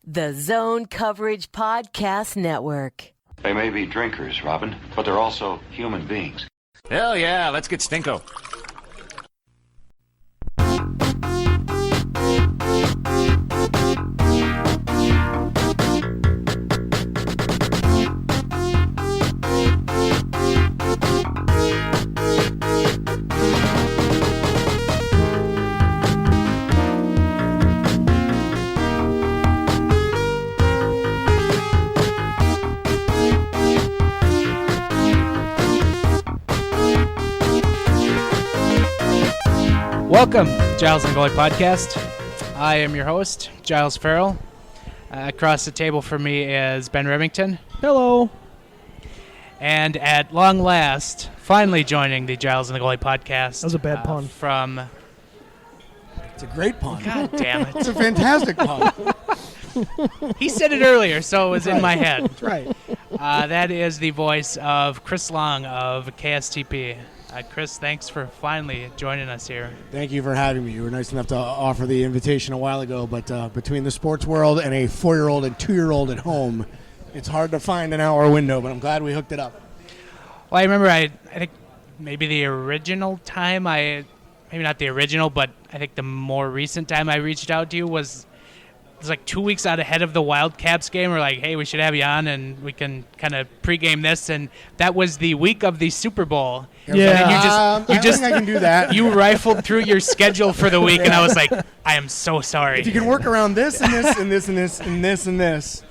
The Zone Coverage Podcast Network. They may be drinkers, Robin, but they're also human beings. Hell yeah, let's get Stinko. Welcome, Giles and Goalie Podcast. I am your host, Giles Farrell. Across the table from me is Ben Remington. Hello. And at long last, finally joining the Giles and the Goalie Podcast. That was a bad pun. From... It's a great pun. God damn it. It's a fantastic pun. He said it earlier, so it was in my head. That's right. That is the voice of Chris Long of KSTP. Chris, thanks for finally joining us here. Thank you for having me. You were nice enough to offer the invitation a while ago, but between the sports world and a 4-year-old and 2-year-old at home, it's hard to find an hour window, but I'm glad we hooked it up. Well, I remember, I think maybe the original time maybe not the original, but I think the more recent time I reached out to you was like 2 weeks out ahead of the Wildcats game. We're like, hey, we should have you on and we can kind of pregame this. And that was the week of the Super Bowl. Yeah. I think I can do that. You rifled through your schedule for the week, and I was like, I am so sorry. If you can work around this and this and this and this and this and this.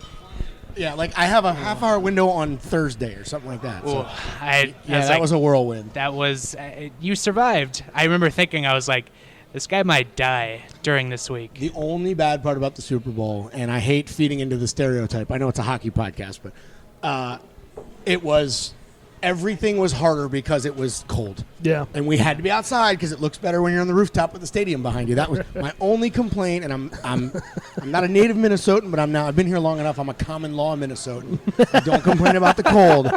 Yeah, like I have a half-hour window on Thursday or something like that. So. That was a whirlwind. That was you survived. I remember thinking, I was like, this guy might die during this week. The only bad part about the Super Bowl, and I hate feeding into the stereotype. I know it's a hockey podcast, but everything was harder because it was cold. Yeah. And we had to be outside because it looks better when you're on the rooftop with the stadium behind you. That was my only complaint, and I'm not a native Minnesotan, but I've been here long enough. I'm a common law Minnesotan. I don't complain about the cold,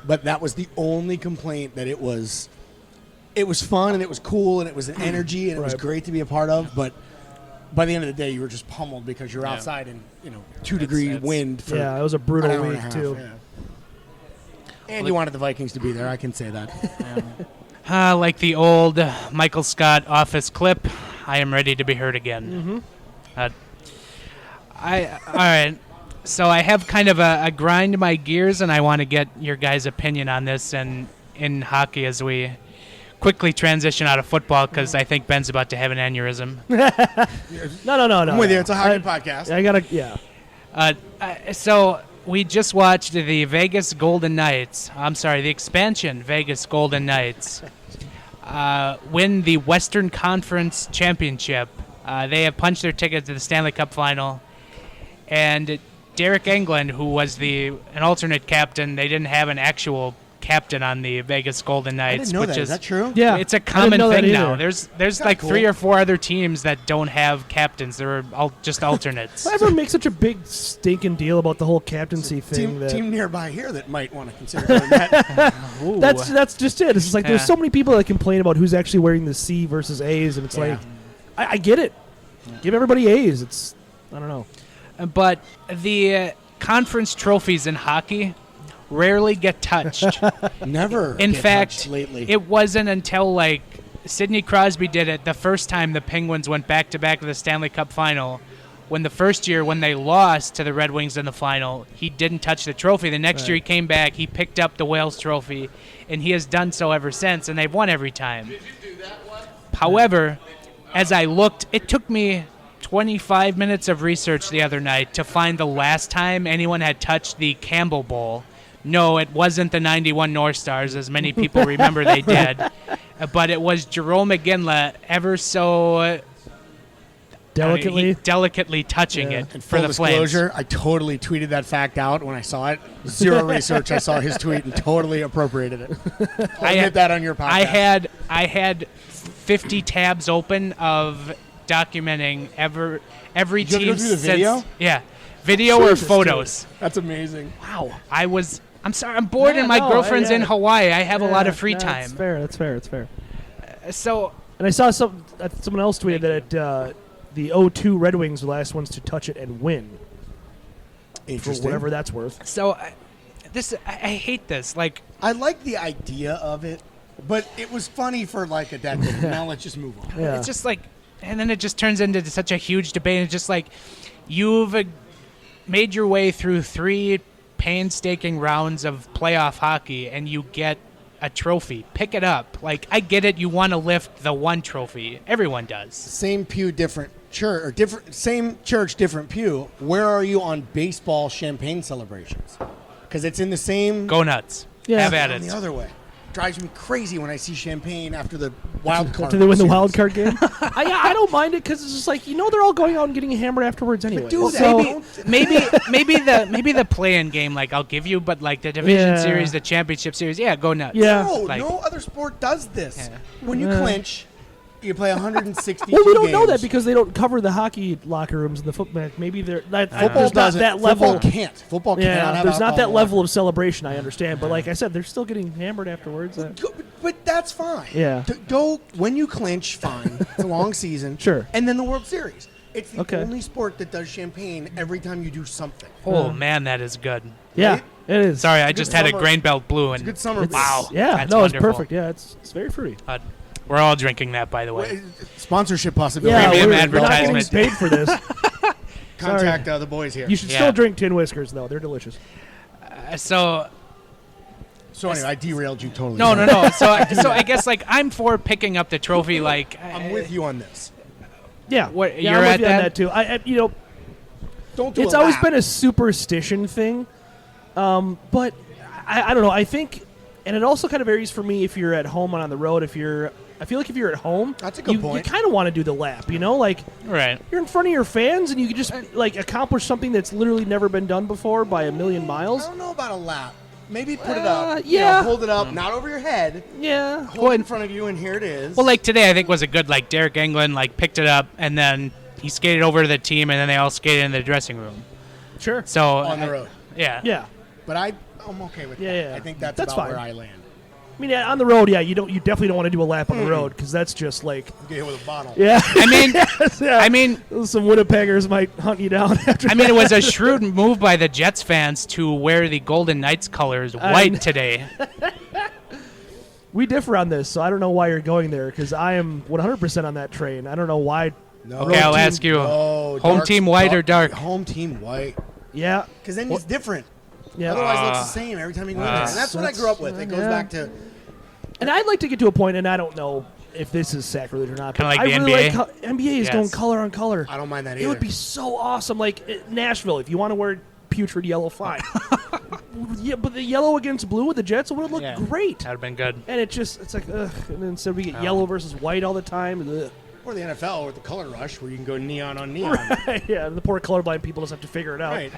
but that was the only complaint, that it was fun and it was cool and it was an energy and it was great to be a part of, but by the end of the day you were just pummeled because you're outside in 2-degree wind for it was a brutal week too. Yeah. And you wanted the Vikings to be there, I can say that. Like the old Michael Scott Office clip, I am ready to be heard again. All right, so I have kind of a grind my gears, and I want to get your guys' opinion on this and in hockey as we quickly transition out of football, because I think Ben's about to have an aneurysm. No. I'm with you. It's a hockey podcast. So we just watched the expansion Vegas Golden Knights win the Western Conference Championship. They have punched their ticket to the Stanley Cup Final, and Derek Englund, who was an alternate captain, they didn't have an actual captain on the Vegas Golden Knights. I didn't know that. Is that true? Yeah, it's a common thing now. There's like cool. 3 or 4 other teams that don't have captains. They're just alternates. Why everyone makes such a big stinking deal about the whole captaincy thing? Team nearby here that might want to consider doing that. That's just it. It's just like there's so many people that complain about who's actually wearing the C versus A's, and it's like, I get it. Give everybody A's. I don't know. But the conference trophies in hockey rarely get touched. Never. In fact, lately, it wasn't until like Sidney Crosby did it the first time the Penguins went back-to-back to the Stanley Cup Final. When the first year, when they lost to the Red Wings in the final, he didn't touch the trophy. The next year he came back, he picked up the Wales trophy, and he has done so ever since, and they've won every time. Did you do that one? However, as I looked, it took me 25 minutes of research the other night to find the last time anyone had touched the Campbell Bowl. No, it wasn't the 91 North Stars, as many people remember they did, but it was Jerome McGinley ever so delicately touching it and for full the Flames. disclosure, I totally tweeted that fact out when I saw it. Zero research. I saw his tweet and totally appropriated it. I hit that on your podcast. I had 50 tabs open of documenting every Did you team. go through the video? Yeah, video or photos. That's amazing. Wow. I'm sorry. I'm bored, and my girlfriend's in Hawaii. I have a lot of free time. That's fair. So. And I saw someone else tweeted that the 0-2 Red Wings were the last ones to touch it and win. for Interesting. whatever that's worth. So I hate this. Like, I like the idea of it, but it was funny for like a decade. Now let's just move on. Yeah. it's just like, and then it just turns into such a huge debate. It's just like, you've made your way through 3 painstaking rounds of playoff hockey, and you get a trophy. Pick it up. Like, I get it. You want to lift the one trophy. Everyone does. Same pew, different church, or different same church, different pew. Where are you on baseball champagne celebrations? Because it's in the same. Go nuts. Yeah. Have at on it. the other way. Drives me crazy when I see champagne after the wild card. Do they win the series. wild card game? I don't mind it because it's just like, they're all going out and getting hammered afterwards anyway. do that. So, maybe the play-in game, like, I'll give you, but like the division Yeah. series, the championship series, yeah, go nuts. Yeah. No, Like- no other sport does this. Yeah. When you clinch, you play 162 well, we don't know that games. because they don't cover the hockey locker rooms and the football. Maybe Football there's not doesn't. that level. Football can't. Football cannot Yeah, have there's not that alcohol. level of celebration. I understand, but like I said, they're still getting hammered afterwards. But that's fine. Yeah. Go when you clinch, fine. It's a long season. Sure. And then the World Series. It's the Okay. only sport that does champagne every time you do something. Oh man, that is good. Yeah, Right? it is. Sorry, I just had a summer- grain belt blue, and Good summer. wow, Yeah, that's no, wonderful. it's perfect. Yeah, it's very fruity. We're all drinking that, by the way. Sponsorship possibility. Yeah, Premium we're not getting advertisement. paid for this. Contact the boys here. You should Yeah. still drink Tin Whiskers though; they're delicious. So So anyway, I derailed you totally. no. So I guess like I'm for picking up the trophy. Like I'm with you on this. Yeah, What, yeah, you're I'm at with you on that? that too. Don't do It's a always lap. been a superstition thing, but I don't know. I think, and it also kind of varies for me if you're at home and on the road. I feel like if you're at home, That's a good point. You kind of want to do the lap, like right. you're in front of your fans and you can just like accomplish something that's literally never been done before by a million I miles. don't know about a lap. Maybe put it up. yeah. Hold it up, not over your head. Yeah, Hold it in front of you, and here it is. Well, like today, I think was a good like Derek Englund like picked it up and then he skated over to the team and then they all skated in the dressing room. sure. So on the road. yeah. Yeah, But I'm okay with that. Yeah. I think that's That's about fine. where I land. I mean, on the road, you definitely don't want to do a lap on the road because that's just like, Get hit with a bottle. yeah. I mean, yeah. I mean, some Winnipeggers might hunt you down after. I mean, it was a shrewd move by the Jets fans to wear the Golden Knights colors white today. We differ on this, so I don't know why you're going there because I am 100% on that train. I don't know why. No. Okay, I'll ask you: Oh, home dark- team white or dark? Home team white. Yeah, Because then it's different. yeah. Otherwise, it looks the same every time you go in there. And that's what I grew up with. It goes yeah. back to And I'd like to get to a point, and I don't know if this is sacrilege or not. Kinda but like I the really NBA? like NBA is Yes. going color on color. I don't mind that It either. would be so awesome. Like Nashville, if you want to wear putrid yellow, fine. Yeah, but the yellow against blue with the Jets would look Yeah. great. That'd have been good. And it's like, ugh. And then instead we get yellow versus white all the time. Ugh. Or the NFL with the color rush where you can go neon on neon. Yeah, the poor colorblind people just have to figure it out. Right.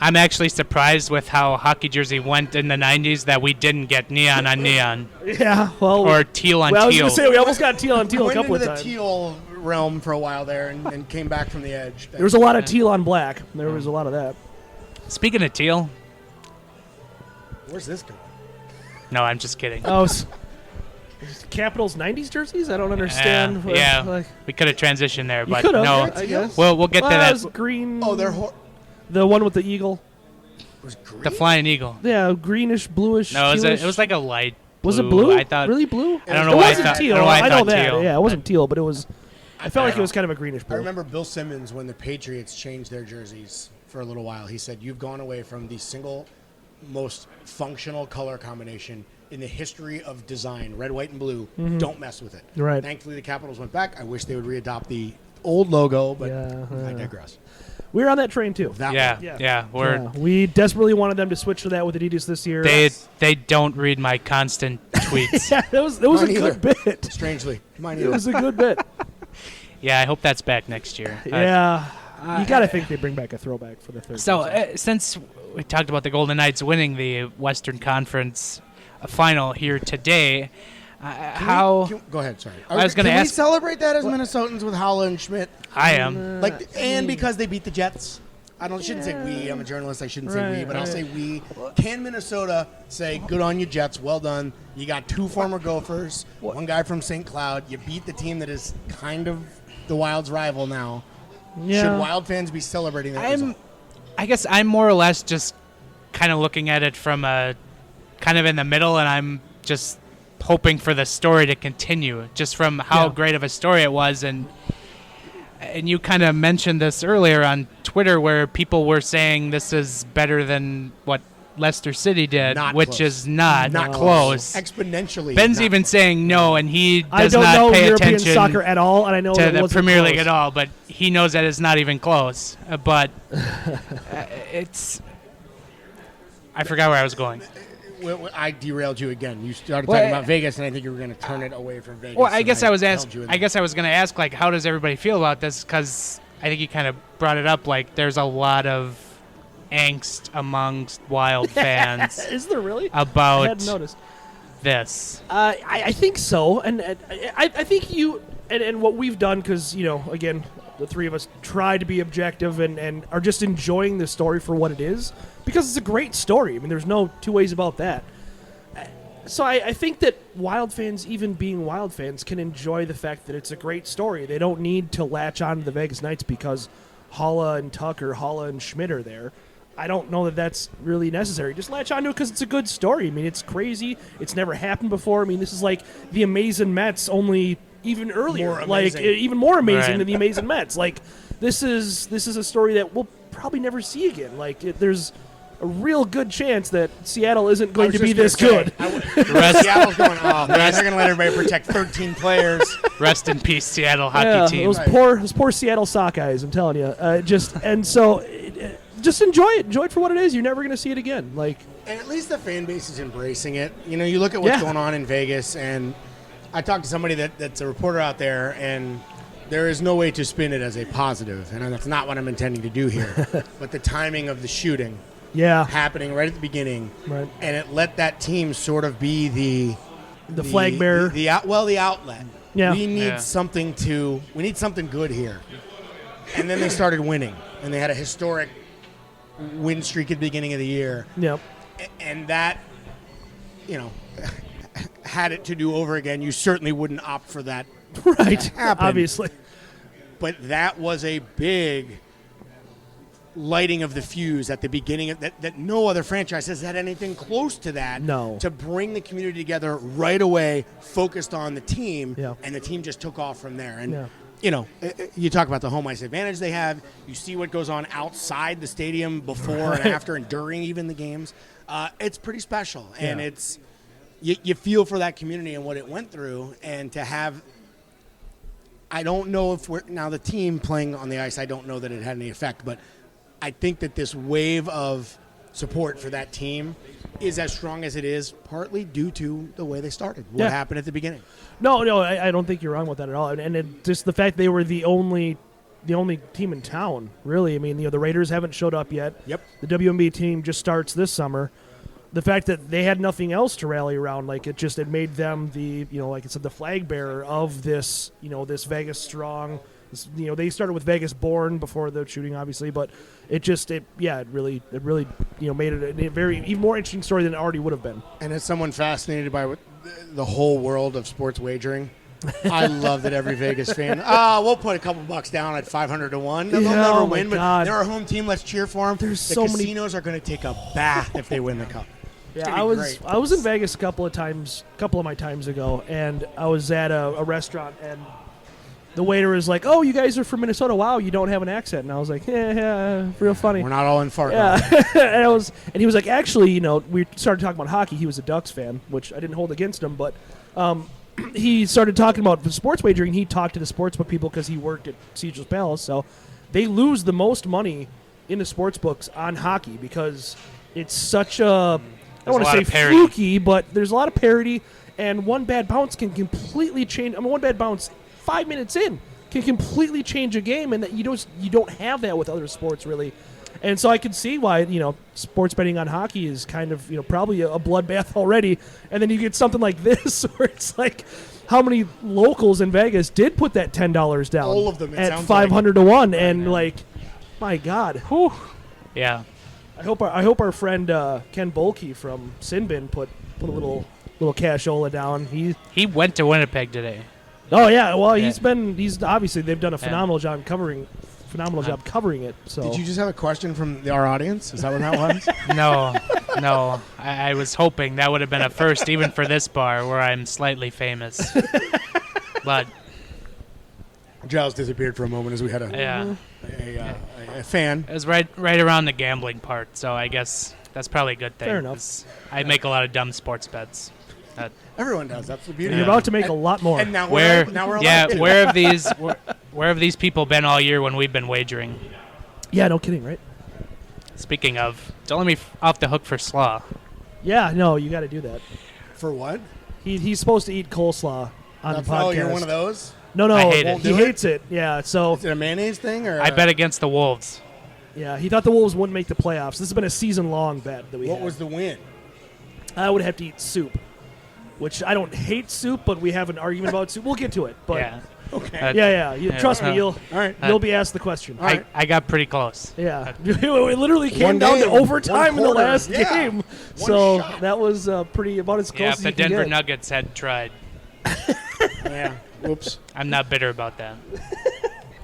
I'm actually surprised with how hockey jersey went in the 90s that we didn't get neon on neon Yeah, well. or teal on well, I was teal. going to say, we almost got teal on teal a Went couple into of the times. teal realm for a while there and came back from the edge. There was a lot of teal on black. There was a lot of that. Speaking of teal, Where's this going? no, I'm just kidding. Oh, Capitals 90s jerseys? I don't understand. Yeah, Like, we could have transitioned there, you but could have, no. I guess. We'll get to Well, that. it was green. Oh, they're the one with the eagle. was green. The flying eagle. Yeah, greenish, bluish. No, tealish. it was like a light. Was it blue? blue? I thought. Really blue? I don't know It why I wasn't thought- teal. I don't know why I know thought that. teal. Yeah, it wasn't teal, but it was. I felt like know. it was kind of a greenish I blue. remember Bill Simmons when the Patriots changed their jerseys for a little while. He said, "You've gone away from the single most functional color combination in the history of design, red, white, and blue. Don't mess with it." Right. Thankfully, the Capitals went back. I wish they would readopt the old logo, but Yeah, I digress. We were on that train too. That Yeah, one. Yeah. yeah. We're Yeah, we desperately wanted them to switch to that with Adidas this year. they don't read my constant tweets. Yeah, that was a Mine good bit. Strangely, mine It either. was a good bit. Yeah, I hope that's back next year. Yeah, you got to think they bring back a throwback for the third. So season. since we talked about the Golden Knights winning the Western Conference final here today, Go ahead. Sorry, I was gonna Can ask- we celebrate that as Minnesotans with Holla and Schmidt? I am. And because they beat the Jets. Shouldn't say we. I'm a journalist. I shouldn't say we, Right, but I'll right. say we. Can Minnesota say, good on you, Jets, well done. You got two former Gophers, one guy from St. Cloud. You beat the team that is kind of the Wild's rival now. yeah. Should Wild fans be celebrating that result? I guess I'm more or less just kind of looking at it from a kind of in the middle, and I'm just hoping for the story to continue, just from how great of a story it was. And you kind of mentioned this earlier on Twitter, where people were saying this is better than what Leicester City did, which is not close. Exponentially. Ben's even saying no, and he does I don't not know pay European attention soccer at all, and I know to that the wasn't Premier close. League at all, but he knows that it's not even close. But it's... I forgot where I was going. I derailed you again. You started talking about Vegas, and I think you were going to turn it away from Vegas. Well, I guess I was held you in there. going to ask, like, how does everybody feel about this? Because I think you kind of brought it up. Like, there's a lot of angst amongst Wild fans. Is there really? About I hadn't noticed this. I think so, and I think you and what we've done, because again, the three of us try to be objective and are just enjoying the story for what it is, because it's a great story. I mean, there's no two ways about that. So I think that Wild fans, even being Wild fans, can enjoy the fact that it's a great story. They don't need to latch on to the Vegas Knights because Halla and Tucker, Halla and Schmidt are there. I don't know that that's really necessary. Just latch onto it because it's a good story. I mean, it's crazy. It's never happened before. I mean, this is like the Amazing Mets, only even earlier, even more amazing than the Amazing Mets. Like, this is a story that we'll probably never see again. Like, there's a real good chance that Seattle isn't going to be this good. Seattle's going, oh man, they're going to let everybody protect 13 players. Rest in peace, Seattle hockey team. Those poor Seattle Sockeyes, I'm telling you. Just enjoy it. Enjoy it for what it is. You're never going to see it again. Like, and at least the fan base is embracing it. You look at what's going on in Vegas, and I talked to somebody that's a reporter out there, and there is no way to spin it as a positive, and that's not what I'm intending to do here. But the timing of the shooting happening right at the beginning, right, and it let that team sort of be the flag bearer, the outlet. Yeah, we need something good here. And then they started winning, and they had a historic win streak at the beginning of the year. Yep. And that, had it to do over again, you certainly wouldn't opt for that. Right. To happen. Obviously. But that was a big lighting of the fuse at the beginning of that no other franchise has had anything close to that. No. To bring the community together right away, focused on the team, yeah, and the team just took off from there. And yeah, you talk about the home ice advantage they have. You see what goes on outside the stadium before and after and during even the games. It's pretty special. And it's you feel for that community and what it went through. And to have – I don't know if now the team playing on the ice, I don't know that it had any effect. But I think that this wave of support for that team is as strong as it is, partly due to the way they started, what happened at the beginning. No, I don't think you're wrong with that at all. And just the fact they were the only team in town, really. I mean, the Raiders haven't showed up yet. Yep. The WNBA team just starts this summer. The fact that they had nothing else to rally around, like it made them the, like I said, the flag bearer of this, this Vegas strong. They started with Vegas born before the shooting, obviously, but it really made it a very even more interesting story than it already would have been. And as someone fascinated by the whole world of sports wagering, I love that every Vegas fan. We'll put a couple bucks down at 500 to 1. They'll never win, but they're a home team. Let's cheer for them. There's the casinos are going to take a bath if they win the cup. Yeah, I was in Vegas a couple of my times ago, and I was at a restaurant, and the waiter was like, "Oh, you guys are from Minnesota? Wow, you don't have an accent." And I was like, "Yeah, real funny." We're not all in Fargo. Yeah, and he was like, "Actually, we started talking about hockey. He was a Ducks fan, which I didn't hold against him, but he started talking about the sports wagering. He talked to the sportsbook people because he worked at Caesar's Palace, so they lose the most money in the sports books on hockey because it's such a I don't want to say fluky, but there's a lot of parity, and one bad bounce can completely change. One bad bounce 5 minutes in can completely change a game, and that you don't have that with other sports really. And so I can see why sports betting on hockey is kind of probably a bloodbath already, and then you get something like this where it's like how many locals in Vegas did put that $10 down? All of them at 500 to 1, and my God, whew. Yeah. I hope our friend Ken Bolke from Sinbin put a little cashola down. He went to Winnipeg today. Oh yeah, well he's obviously they've done a phenomenal job covering phenomenal job covering it. So Did you just have a question from our audience? Is that what that was? No. I was hoping that would have been a first, even for this bar, where I'm slightly famous. But Giles disappeared for a moment as we had a fan. it was right around the gambling part, so I guess that's probably a good thing. Fair enough. 'Cause I make a lot of dumb sports bets. Everyone does. That's the beauty. you're of about it. to make a lot more. And now Where we're allowed to. where have these people been all year when we've been wagering? Yeah, no kidding, right? Speaking of, don't let me off the hook for slaw. Yeah, no, you got to do that. For what? He's supposed to eat coleslaw on the podcast. Oh, you're one of those? No, I hate he it. Do it? hates it. Yeah, so Is it a mayonnaise thing? Or I bet against the Wolves. yeah, he thought the Wolves wouldn't make the playoffs. This has been a season-long bet that we What had. was the win? I would have to eat soup, which I don't hate soup, but we have an argument about soup. We'll get to it. But Yeah. Okay. Trust me, you'll All right. you'll be asked the question. I got pretty close. Yeah, it literally came One down to game, overtime one in the quarter, last yeah. game. One So shot. that was pretty about as close Yeah, as if the you can Denver get. Nuggets had tried. Yeah. Whoops. I'm not bitter about that.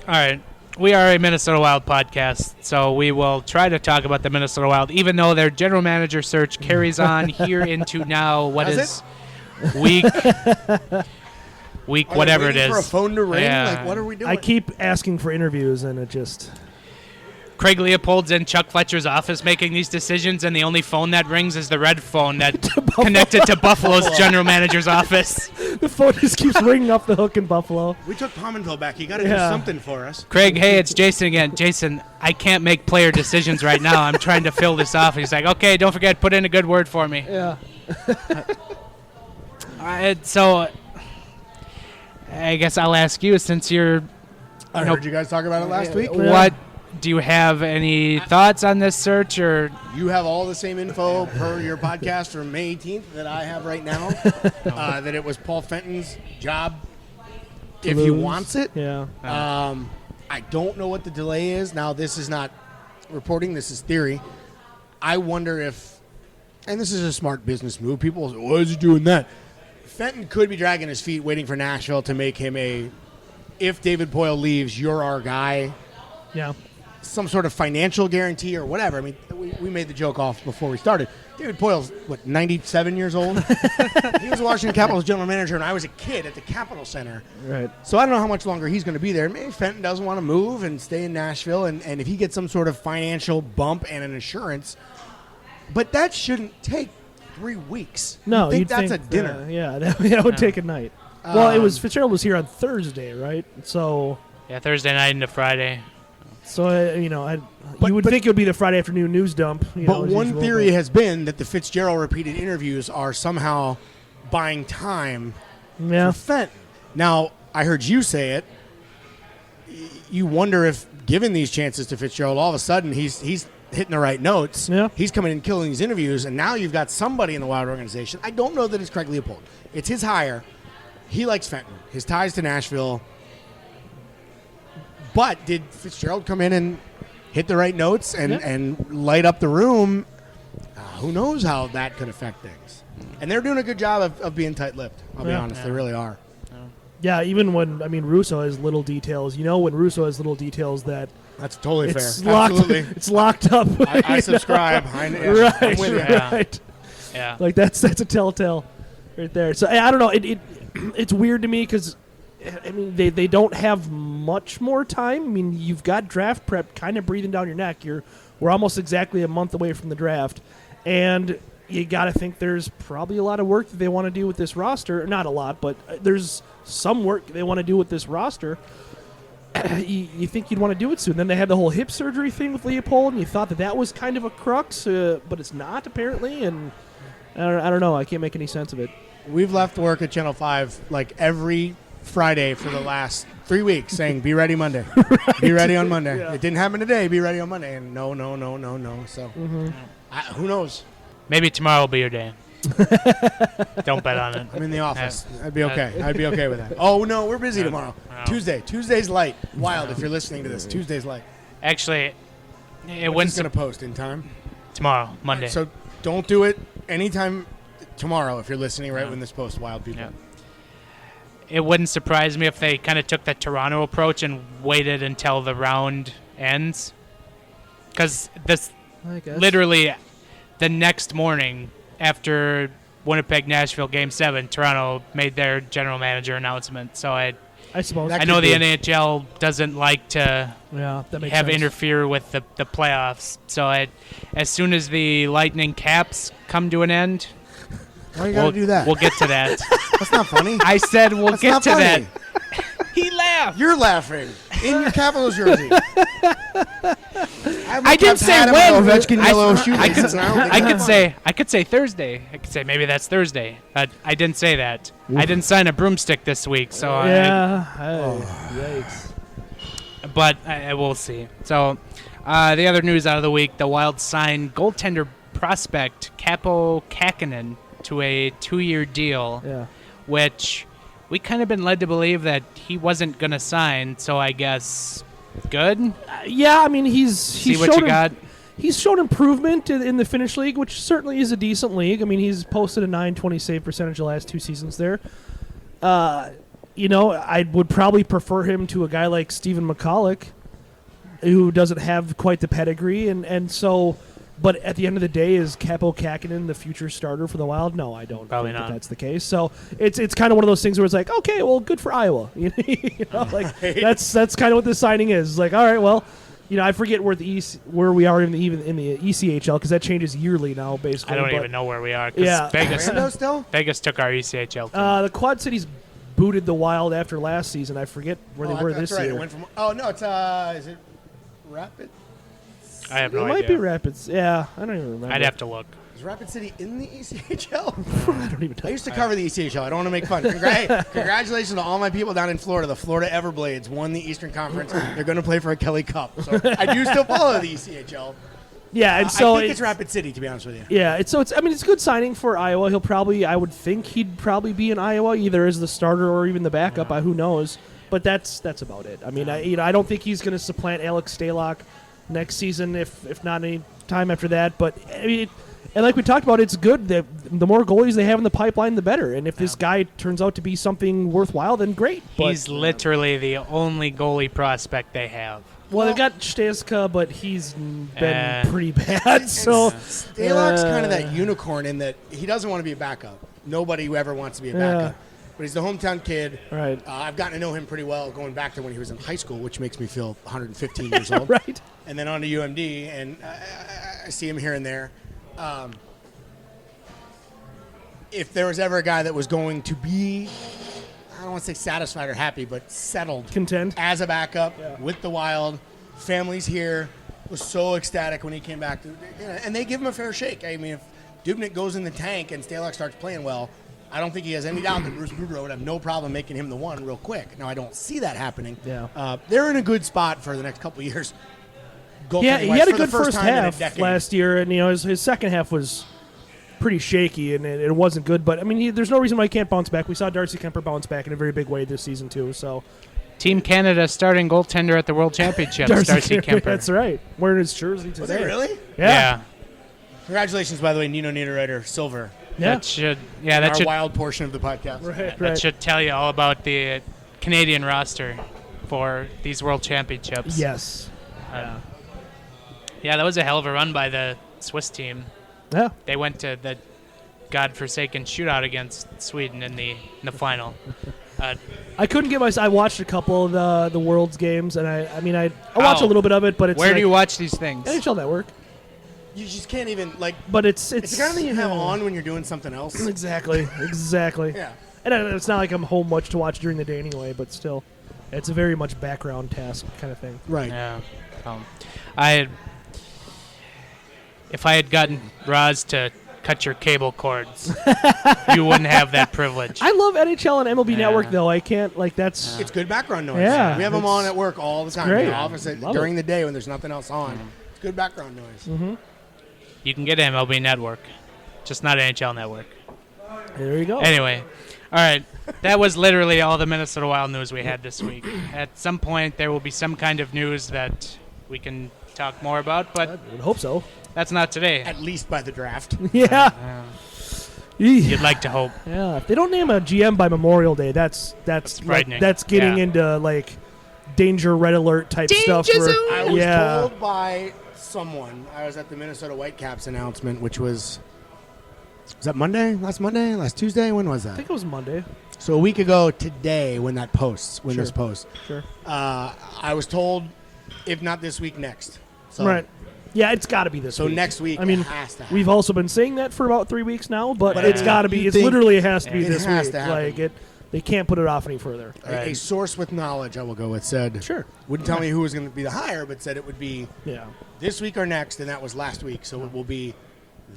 All right. We are a Minnesota Wild podcast, so we will try to talk about the Minnesota Wild, even though their general manager search carries on here into now what Does is week Are whatever they it waiting is. for a phone to ring? Yeah. Like, what are we doing? I keep asking for interviews, and it just Craig Leopold's in Chuck Fletcher's office making these decisions, and the only phone that rings is the red phone that connected to Buffalo's general manager's office. the phone just keeps ringing off the hook in Buffalo. We took Pominville back. You got to do Yeah. something for us. Craig, hey, it's Jason again. Jason, I can't make player decisions right now. I'm trying to fill this off. He's like, okay, don't forget, put in a good word for me. Yeah. So I guess I'll ask you, since you're I heard you guys talk about it last week. what do you have any thoughts on this search, or You have all the same info per your podcast from May 18th that I have right now. That it was Paul Fenton's job if he lose. wants it. Yeah. I don't know what the delay is. Now, this is not reporting. This is theory. I wonder if, and this is a smart business move, people say, why is he doing that? Fenton could be dragging his feet waiting for Nashville to make him if David Poyle leaves, you're our guy. Yeah. Some sort of financial guarantee or whatever. I mean, we made the joke off before we started. David Poyle's, 97 years old? He was the Washington Capitals general manager, and I was a kid at the Capitol Center. Right. So I don't know how much longer he's going to be there. Maybe Fenton doesn't want to move and stay in Nashville, and if he gets some sort of financial bump and an assurance, but that shouldn't take 3 weeks. No, You'd you'd think that's a dinner. yeah, that would take a night. Well, it was Fitzgerald was here on Thursday, right? So, Thursday night into Friday? you would think it would be the Friday afternoon news dump. But as one usual, theory but- has been that the Fitzgerald repeated interviews are somehow buying time yeah. for Fenton. Now, I heard you say it. You wonder if, given these chances to Fitzgerald, all of a sudden he's hitting the right notes. Yeah. He's coming and killing these interviews, and now you've got somebody in the Wild organization. I don't know that it's Craig Leopold. It's his hire. He likes Fenton. His ties to Nashville. But did Fitzgerald come in and hit the right notes and light up the room? Who knows how that could affect things. And they're doing a good job of being tight-lipped. I'll be honest. They really are. Yeah, even when Russo has little details. When Russo has little details that That's totally fair. it's locked. Absolutely. It's locked up. I subscribe. I'm Right. with you. Right. Yeah. Like that's a telltale, right there. So I don't know. It's weird to me because, they don't have much more time. You've got draft prep kind of breathing down your neck. We're almost exactly a month away from the draft, and you got to think there's probably a lot of work that they want to do with this roster. Not a lot, but there's some work they want to do with this roster. You think you'd want to do it soon. Then they had the whole hip surgery thing with Leopold, and you thought that was kind of a crux, but it's not apparently. And I don't know. I can't make any sense of it. We've left work at Channel 5 like every Friday for the last 3 weeks saying, be ready Monday. Be ready on Monday. Yeah. It didn't happen today. Be ready on Monday. And no. So who knows? Maybe tomorrow will be your day. Don't bet on it. I'm in the office. I'd be okay. I'd be okay with that. Oh, no, we're busy tomorrow. No. Tuesday. Tuesday's light. Wild, if you're listening to this. Tuesday's light. Actually, it When's wins going to post in time? tomorrow, Monday. So don't do it anytime tomorrow if you're listening right when this posts, Wild people. Yeah. it wouldn't surprise me if they kind of took the Toronto approach and waited until the round ends. Because this I guess. literally the next morning after Winnipeg-Nashville Game 7, Toronto made their general manager announcement. So I suppose. That know could the be. NHL doesn't like to Yeah, that makes have sense. interfere with the playoffs. So as soon as the Lightning Caps come to an end, Why you gotta do that? we'll get to that. That's not funny. I said we'll That's get not to funny. that. He laughed. You're laughing in your Capitals jersey. I didn't say when. Ovechkin yellow I shoelaces, and I don't think could it's funny. I could say Thursday. I could say maybe that's Thursday. But I didn't say that. I didn't sign a broomstick this week, so Yikes. but I will see. So the other news out of the week: the Wild signed goaltender prospect Capo Kakinen to a 2-year deal, Yeah. which we kind of been led to believe that he wasn't going to sign. So I guess good. Yeah, I mean he's See what shown you got. He's shown improvement in the Finnish league, which certainly is a decent league. I mean, he's posted a .920 save percentage the last 2 seasons there. I would probably prefer him to a guy like Stephen McCulloch, who doesn't have quite the pedigree, and so. But at the end of the day, is Capo Kakinen the future starter for the Wild? No, I don't Probably think not. that's the case. So it's kind of one of those things where it's like, okay, well, good for Iowa. That's kind of what this signing is. It's like, all right, well, I forget where we are in the ECHL because that changes yearly now, basically. I don't but, even know where we are. 'Cause Yeah. Vegas, still? Vegas took our ECHL team. The Quad Cities booted the Wild after last season. I forget where they were That's this right. year. It went from. It's is it Rapid? I have It no might idea. be Rapids. Yeah, I don't even remember. I'd have to look. Is Rapid City in the ECHL? I don't even know. I used to cover the ECHL. I don't want to make fun. Congratulations to all my people down in Florida. The Florida Everblades won the Eastern Conference. They're going to play for a Kelly Cup. So I do still follow the ECHL. Yeah, and so I think it's Rapid City, to be honest with you. Yeah, it's a good signing for Iowa. I would think he'd probably be in Iowa either as the starter or even the backup. Who knows? But that's about it. I mean, I don't think he's going to supplant Alex Stalock next season, if not any time after that. But I mean, and like we talked about, it's good that the more goalies they have in the pipeline, the better. And if this guy turns out to be something worthwhile, then great. He's literally the only goalie prospect they have. Well, they've got Stejska, but he's been pretty bad. So Stalock's kind of that unicorn in that he doesn't want to be a backup. Nobody who ever wants to be a backup. But he's the hometown kid. Right. I've gotten to know him pretty well going back to when he was in high school, which makes me feel 115 years old. Right. And then on to UMD, and I see him here and there. If there was ever a guy that was going to be, I don't want to say satisfied or happy, but settled. Content. As a backup with the Wild. Family's here. Was so ecstatic when he came back. And they give him a fair shake. I mean, if Dubnyk goes in the tank and Stalock starts playing well, I don't think he has any doubt that Bruce Boudreau would have no problem making him the one real quick. Now, I don't see that happening. Yeah. They're in a good spot for the next couple of years. Yeah, he had a good first time in a half decade. last year, and his second half was pretty shaky, and it wasn't good. But I mean, there's no reason why he can't bounce back. We saw Darcy Kemper bounce back in a very big way this season too. So Team Canada starting goaltender at the World Championships, Darcy Kemper. That's right. Wearing his jersey today. Was it really? Yeah. Congratulations, by the way, Nino Niederreiter, silver. Yeah. That should Our wild portion of the podcast. that should tell you all about the Canadian roster for these World Championships. Yes. Yeah, that was a hell of a run by the Swiss team. Yeah. They went to the godforsaken shootout against Sweden in the final. I couldn't get I watched a couple of the World's games, and I watched a little bit of it, but it's where like do you watch these things? NHL Network. You just can't even, But it's it's the kind of thing you have on when you're doing something else. Exactly. Yeah. And it's not like I'm home much to watch during the day anyway, but still, it's a very much background task kind of thing. Right. Yeah. If I had gotten Roz to cut your cable cords, you wouldn't have that privilege. I love NHL and MLB Yeah. Network, though. I can't, that's... It's good background noise. Yeah, We have them it's on at work all the time. great. In the office Love during it. the day when there's nothing else on. It's good background noise. Mm-hmm. You can get MLB Network, just not NHL Network. There you go. Anyway, all right. That was literally all the Minnesota Wild news we had this week. At some point, there will be some kind of news that we can talk more about, but I would hope so. that's not today. At least by the draft. Yeah. You'd like to hope. Yeah, if they don't name a GM by Memorial Day, that's frightening. that's getting Yeah. into like danger red alert type stuff. I was yeah. told by someone, I was at the Minnesota Whitecaps announcement, which was that Monday? Last Monday? Last Tuesday? When was I that? think it was Monday. So a week ago today when this Sure. posts. Sure. I was told, if not this week, next. So, Right. Yeah, it's got to be this So week. next week I mean, it has to happen. we've also been saying that for about 3 weeks now, but But it's got to be. you It's think- literally it has to be It this has week. to happen. Like they can't put it off any further. A source with knowledge, I will go with, said, Sure. wouldn't tell me who was going to be the hire, but said it would be Yeah. this week or next, and that was last week. So it will be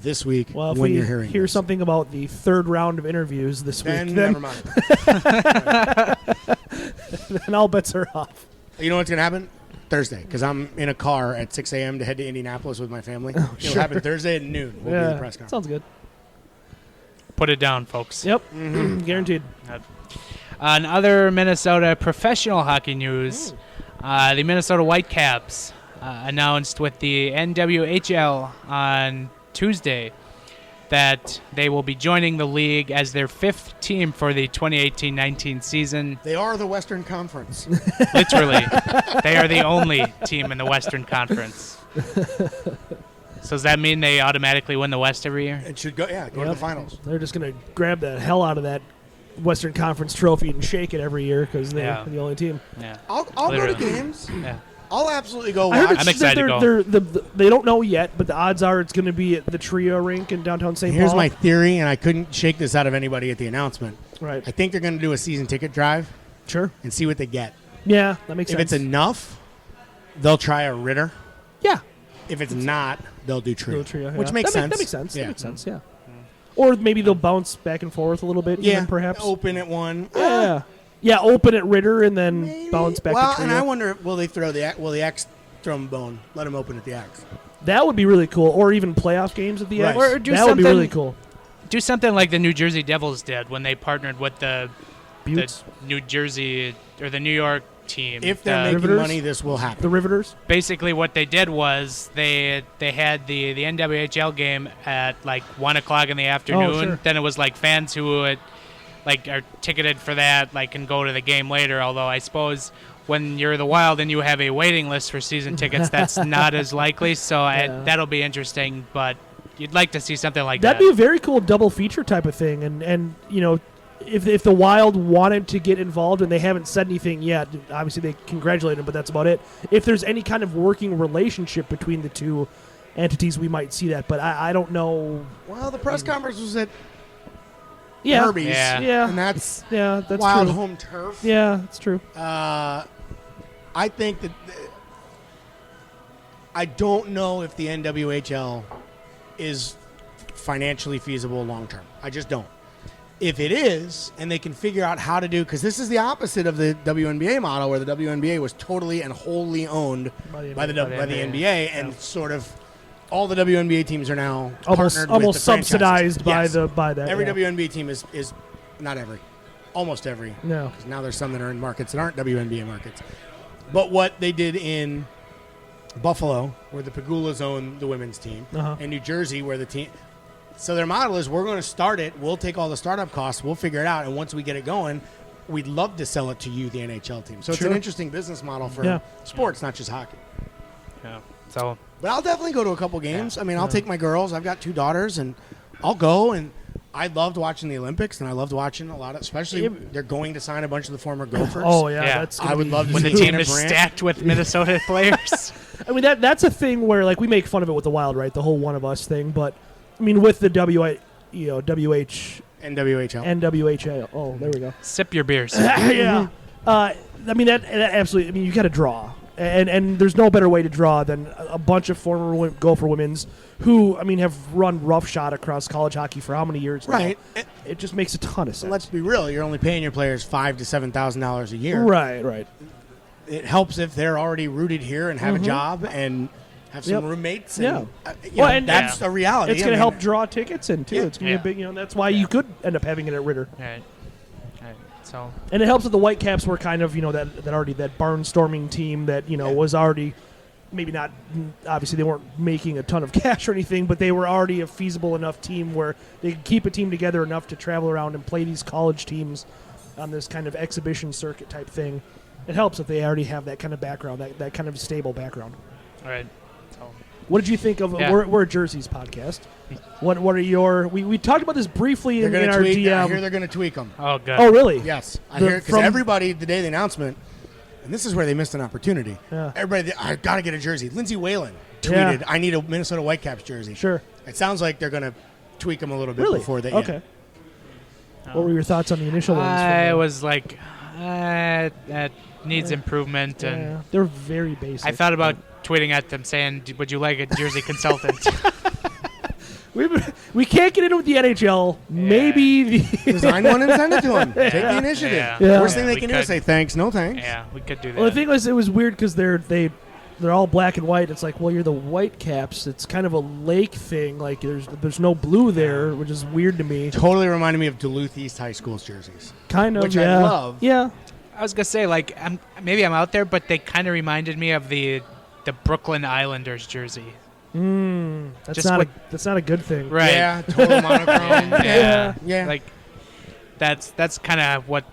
this week Well, if when we you're hearing hear this. something about the third round of interviews this Then week, never mind. then all bets are off. You know what's going to happen? Thursday, because I'm in a car at 6 a.m. to head to Indianapolis with my family. It'll sure. happen Thursday at noon. We'll be at the press conference. sounds good. Put it down, folks. Yep, guaranteed. On other Minnesota professional hockey news, the Minnesota Whitecaps announced with the NWHL on Tuesday that they will be joining the league as their 5th team for the 2018-19 season. They are the Western Conference. Literally, they are the only team in the Western Conference. So does that mean they automatically win the West every year? It should go to the Yep. finals. They're just going to grab the hell out of that Western Conference trophy and shake it every year because they're Yeah. the only team. Yeah. I'll go to Literally. games. Yeah. I'll absolutely go I heard watch. I'm excited to go. they don't know yet, but the odds are it's going to be at the Trio rink in downtown St. Here's Paul. my theory, and I couldn't shake this out of anybody at the announcement. right. I think they're going to do a season ticket drive Sure. and see what they get. Yeah, that makes If sense. it's enough, they'll try a Ritter. yeah, If it's not, they'll do Trio. little trio, Which yeah. makes That sense. makes sense. Yeah. That makes sense. Yeah. Or maybe they'll bounce back and forth a little bit. Yeah, even, perhaps. open at one. Yeah. Yeah, open at Ritter and then Maybe. bounce back Well, to Trio. and I wonder, will the X throw them bone? Let them open at the X. That would be really cool. Or even playoff games at the Right. end. Or do that would be something- really cool. Do something like the New Jersey Devils did when they partnered with the Buttes, New Jersey or the New York team. If they're making Riveters? money, this will happen. the Riveters. Basically, what they did was they had the NWHL game at like 1:00 in the afternoon. sure. Then it was like fans who would like are ticketed for that like can go to the game later. Although I suppose when you're the Wild and you have a waiting list for season tickets, that's not as likely. So that'll be interesting. But you'd like to see something like That'd that. be a very cool double feature type of thing. And you know, if the Wild wanted to get involved and they haven't said anything yet, obviously they congratulate them, but that's about it. If there's any kind of working relationship between the two entities, we might see that. But I don't know. Well, the press conference was at Yeah, Herbie's. Yeah. yeah, And that's that's Wild true. home turf. Yeah, that's true. I think that I don't know if the NWHL is financially feasible long term. I just don't. If it is, and they can figure out how to do, because this is the opposite of the WNBA model, where the WNBA was totally and wholly owned by the NBA, and sort of all the WNBA teams are now partnered almost with the subsidized franchises. by that. Every yeah. WNBA team is not every, almost every. No. 'Cause now there's some that are in markets that aren't WNBA markets. But what they did in Buffalo, where the Pagulas own the women's team, Uh-huh. and New Jersey, where the team. So their model is, we're going to start it. We'll take all the startup costs. We'll figure it out. And once we get it going, we'd love to sell it to you, the NHL team. So it's Sure. an interesting business model for Yeah. sports, not just hockey. Yeah. So But I'll definitely go to a couple games. I mean, I'll take my girls. I've got 2 daughters, and I'll go. And I loved watching the Olympics, and I loved watching a lot of, especially they're going to sign a bunch of the former Gophers. Oh yeah, Yeah. that's. I gonna would be love to when the see team Tanner is Brandt. stacked with Minnesota players. I mean that's a thing where like we make fun of it with the Wild, right? The whole one of us thing, but I mean with the NWHL. NWHA. Oh, there we go. Sip your beers. Yeah. I mean that absolutely. I mean you got to draw, and there's no better way to draw than a bunch of former Gopher women's who I mean have run roughshod across college hockey for how many years? now? Right. It just makes a ton of So sense. let's be real. You're only paying your players $5,000 to $7,000 a year. Right. It helps if they're already rooted here and have a job and have some Yep. roommates. Yeah. And, Well, know, and that's a reality. It's going to help draw tickets in too. Yeah. It's going to Yeah. be a big. That's why you could end up having it at Ritter. Right. So And it helps that the Whitecaps were kind of, that already that barnstorming team that, was already maybe not, obviously they weren't making a ton of cash or anything, but they were already a feasible enough team where they could keep a team together enough to travel around and play these college teams on this kind of exhibition circuit type thing. It helps if they already have that kind of background, that kind of stable background. All right. What did you think of? Yeah. We're a Jerseys podcast. What are your? We talked about this briefly in our tweak, I DM. hear they're going to tweak them. Oh, good. Oh, really? Yes, I The- hear because from- everybody the day of the announcement, and this is where they missed an opportunity. Yeah. Everybody, I got to get a jersey. Lindsey Whalen tweeted, Yeah. "I need a Minnesota Whitecaps jersey." Sure. It sounds like they're going to tweak them a little bit Really? before they. Okay. What were your thoughts on the initial ones? I was like, that needs improvement, and Yeah, they're very basic. I thought about tweeting at them saying, "Would you like a jersey consultant?" we can't get into the NHL. Maybe the Design one and send it to them. Take the initiative. Yeah. Yeah. Worst thing they We can do is could. say thanks, no thanks. Yeah, we could do that. Well, the thing was, it was weird because they're all black and white. It's like, well, you're the Whitecaps. It's kind of a lake thing. Like there's no blue there, which is weird to me. Totally reminded me of Duluth East High School's jerseys. Kind of, Which I yeah. love. Yeah, I was gonna say, like, maybe I'm out there, but they kind of reminded me of the Brooklyn Islanders jersey. that's Just not what- that's not a good thing. Right. Yeah, total monochrome. Yeah. Yeah. Like, that's kind of what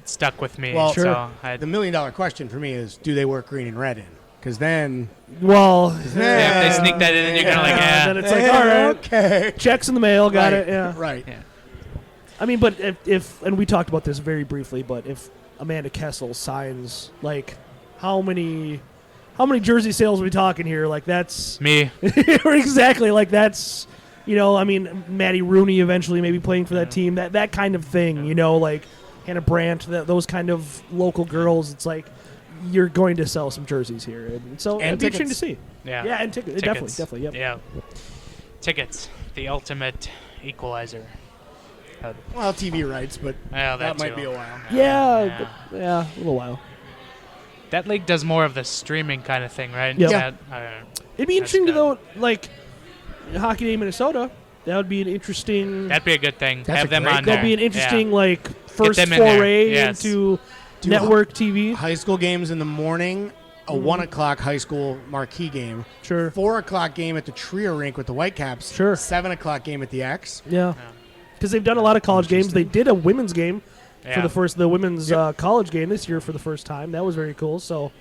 stuck with me. Well, Sure. So I, The $1 million question for me is, do they work green and red in? Because then, Well, yeah, if they sneak that in, and you're kind of like, then yeah. it's like, all right, okay, checks in the mail, got Right, it. Yeah. right. Yeah. I mean, but if and we talked about this very briefly, but if Amanda Kessel signs, like, how many jersey sales are we talking here? Like, that's Me. exactly like that's, I mean, Maddie Rooney eventually maybe playing for that team, that kind of thing, like Hannah Brandt, those kind of local girls. It's like you're going to sell some jerseys here, and so And it'd be interesting to tickets. see. Yeah. Yeah, and tickets, definitely, yep. Yeah. Tickets, the ultimate equalizer. Well, TV rights, but Well, that might too. be a while. Yeah, a little while. That league does more of the streaming kind of thing, right? Yep. That, I don't know. It'd be That's interesting to good. though, like Hockey Day Minnesota. That would be an interesting. That'd be a good thing. That's Have a them great on there. That'd be an interesting Yeah. like first them in there, foray yes. into Do network TV. High school games in the morning, a 1 o'clock high school marquee game, Sure. 4 o'clock game at the Trio Rink with the Whitecaps, Sure. 7 o'clock game at the X. Yeah. Because they've done a lot of college games. They did a women's game Yeah. for the women's college game this year for the first time. That was very cool. So What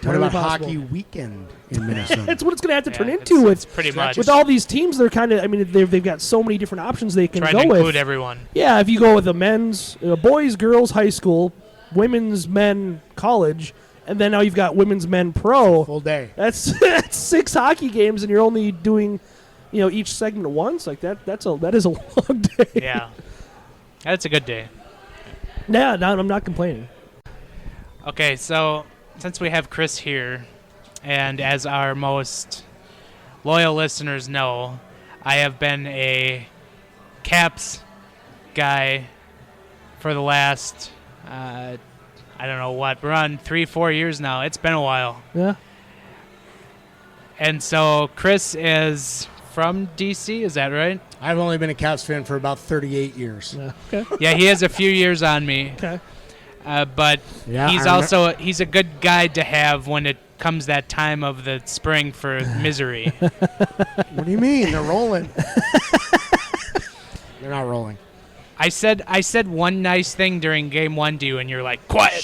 totally about possible. hockey weekend in Minnesota? That's what it's going to have to Yeah, turn it's- into. it's pretty much. With all these teams, they're kind of. I mean, they've got so many different options they can Trying go to include with. everyone. Yeah, if you go with a men's, boys, girls, high school, women's, men, college, and then now you've got women's, men, pro. Full day. That's 6 hockey games, and you're only doing, each segment once. Like that. That is a long day. Yeah. That's a good day. Yeah, no, I'm not complaining. Okay, so since we have Chris here, and as our most loyal listeners know, I have been a Caps guy for the last, I don't know what, we're on 3-4 years now. It's been a while. Yeah. And so Chris is from DC, is that right? I've only been a Caps fan for about 38 years. Yeah. Okay. Yeah, he has a few years on me. Okay. But Yeah, he's I also he's a good guy to have when it comes that time of the spring for misery. What do you mean? They're rolling. They're not rolling. I said one nice thing during game 1 to you, and you're like, quiet.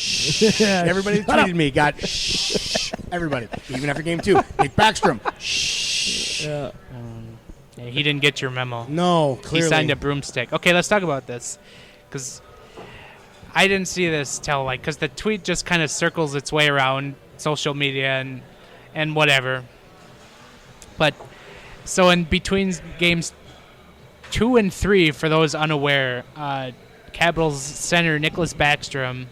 Yeah, Everybody that tweeted me got shh. Everybody. Even after game 2. Nick Backstrom. Yeah. Yeah, he didn't get your memo. No, clearly. He signed a broomstick. Okay, let's talk about this, because I didn't see this till because the tweet just kind of circles its way around social media and whatever. But so in between games 2 and 3, for those unaware, Capitals center Nicholas Backstrom,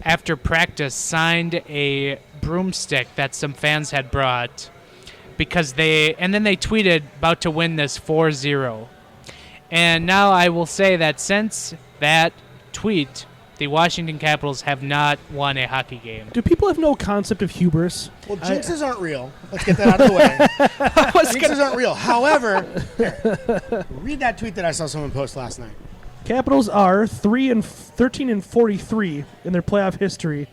after practice, signed a broomstick that some fans had brought because then they tweeted about to win this 4-0. And now I will say that since that tweet, the Washington Capitals have not won a hockey game. Do people have no concept of hubris? Well, jinxes aren't real. Let's get that out of the way. Jinxes aren't real. However, here, read that tweet that I saw someone post last night. Capitals are 13-43 in their playoff history,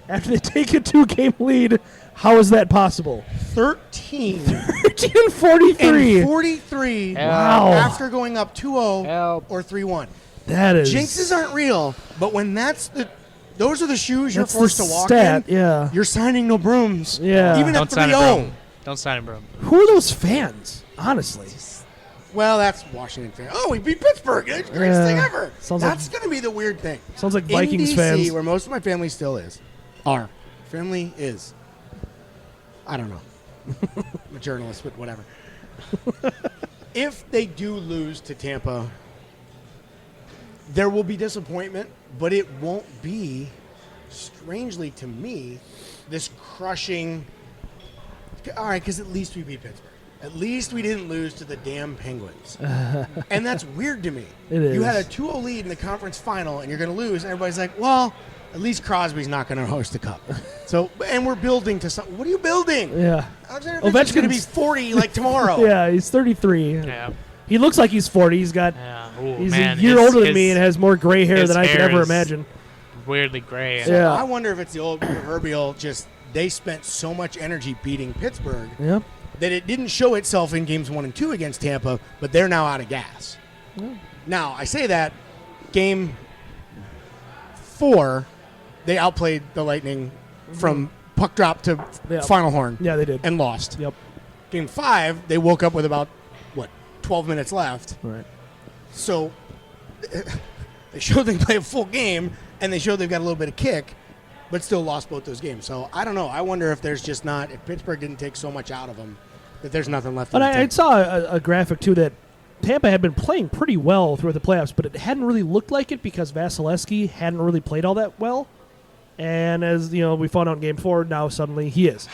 after they take a 2-game lead. How is that possible? 13 13-43. and 43 Wow. after going up 2-0 Help. or 3-1. That is Jinxes aren't real, but when those are the shoes you're that's the forced to walk stat, in, yeah. you're signing no brooms. Yeah. Even Don't at sign a 3-0. broom. Don't sign a broom. Who are those fans? Honestly, Well, that's Washington fan. Oh, we beat Pittsburgh. It's the greatest thing ever. Sounds That's going to be the weird thing. sounds like In Vikings DC, fans. where most of my family still is. Our family is. I don't know. I'm a journalist, but whatever. If they do lose to Tampa, there will be disappointment, but it won't be, strangely to me, this crushing. All right, because at least we beat Pittsburgh. At least we didn't lose to the damn Penguins. And that's weird to me. It is. You had a 2-0 lead in the conference final, and you're going to lose, and everybody's like, well, at least Crosby's not going to host the cup. So, and we're building to something. What are you building? Yeah. Alexander Ovechkin's going to be 40 like tomorrow. Yeah, he's 33. Yeah. He looks like he's 40. He's got. Yeah. Ooh, He's man, a year older than me his and has more gray hair his than I could hair ever is imagine. weirdly gray. So Yeah. I wonder if it's the old proverbial just they spent so much energy beating Pittsburgh Yeah. that it didn't show itself in games 1 and 2 against Tampa, but they're now out of gas. Now, I say that game 4, they outplayed the Lightning from puck drop to Yeah. final horn Yeah, they did. and lost. Yep. Game 5, they woke up with about, 12 minutes left. Right. So they showed they play a full game, and they showed they've got a little bit of kick, but still lost both those games. So I don't know. I wonder if there's just not, if Pittsburgh didn't take so much out of them, that there's nothing left. But in the I tank. saw a graphic, too, that Tampa had been playing pretty well throughout the playoffs, but it hadn't really looked like it because Vasilevsky hadn't really played all that well. And as we found out in Game 4, now suddenly he is.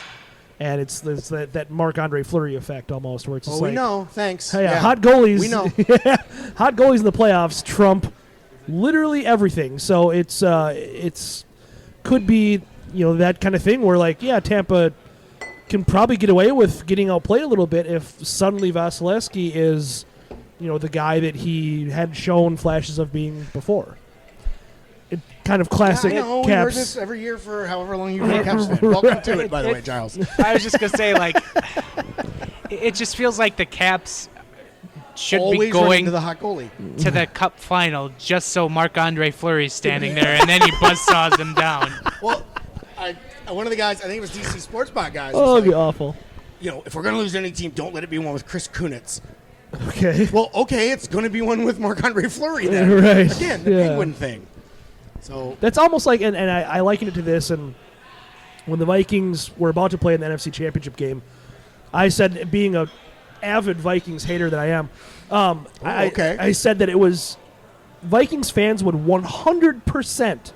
And it's that Marc-Andre Fleury effect almost, where it's just we like, know. Thanks. hey, hot goalies. We know. Hot goalies in the playoffs trump literally everything. So it's could be that kind of thing where Tampa can probably get away with getting outplayed a little bit if suddenly Vasilevsky is the guy that he had shown flashes of being before. It kind of classic I know. We heard Caps. this every year for however long you've been a Caps fan. Welcome to it, by the way, Giles. I was just gonna say, it just feels like the Caps should Always be going running to the hot goalie. to the Cup final just so Marc-Andre Fleury's standing there, and then he buzzsaws them down. Well, one of the guys, I think it was DC Sports Bot guys, Oh, was it'd be like, awful. if we're going to lose any team, don't let it be one with Chris Kunitz. Okay. Well, okay, it's going to be one with Marc-Andre Fleury then. Right. Again, the Yeah. Penguin thing. So That's almost like, and I liken it to this, and when the Vikings were about to play in the NFC Championship game, I said, being a avid Vikings hater that I am, okay. I said that it was Vikings fans would 100%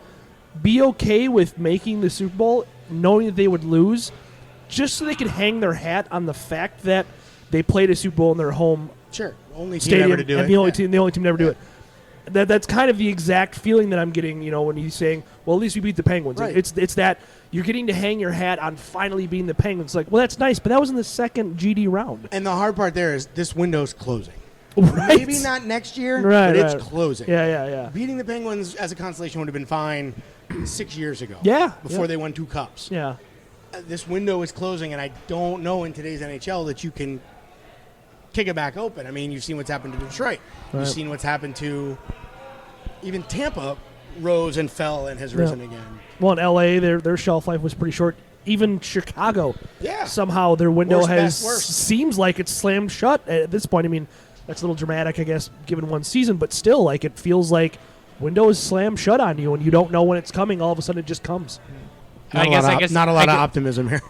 be okay with making the Super Bowl, knowing that they would lose, just so they could hang their hat on the fact that they played a Super Bowl in their home sure, only team stadium, ever to do and it. the only Yeah. team never do it. That's kind of the exact feeling that I'm getting, when he's saying, well, at least we beat the Penguins. Right. It's that you're getting to hang your hat on finally beating the Penguins. Like, well, that's nice, but that was in the second GD round. And the hard part there is this window's closing. Right. Maybe not next year, Right, but it's right. closing. Yeah. Beating the Penguins as a consolation would have been fine 6 years ago. Yeah, Before yeah. they won 2 cups. Yeah. This window is closing, and I don't know in today's NHL that you can kick it back open. I mean, you've seen what's happened to Detroit. Right. You've seen what's happened to even Tampa rose and fell and has risen again. Well, in LA, their shelf life was pretty short. Even Chicago, Yeah. somehow their window Worst, has best, worst. seems like it's slammed shut at this point. I mean, that's a little dramatic, I guess, given one season, but still, it feels like window is slammed shut on you, and you don't know when it's coming. All of a sudden, it just comes. Not a lot of optimism here.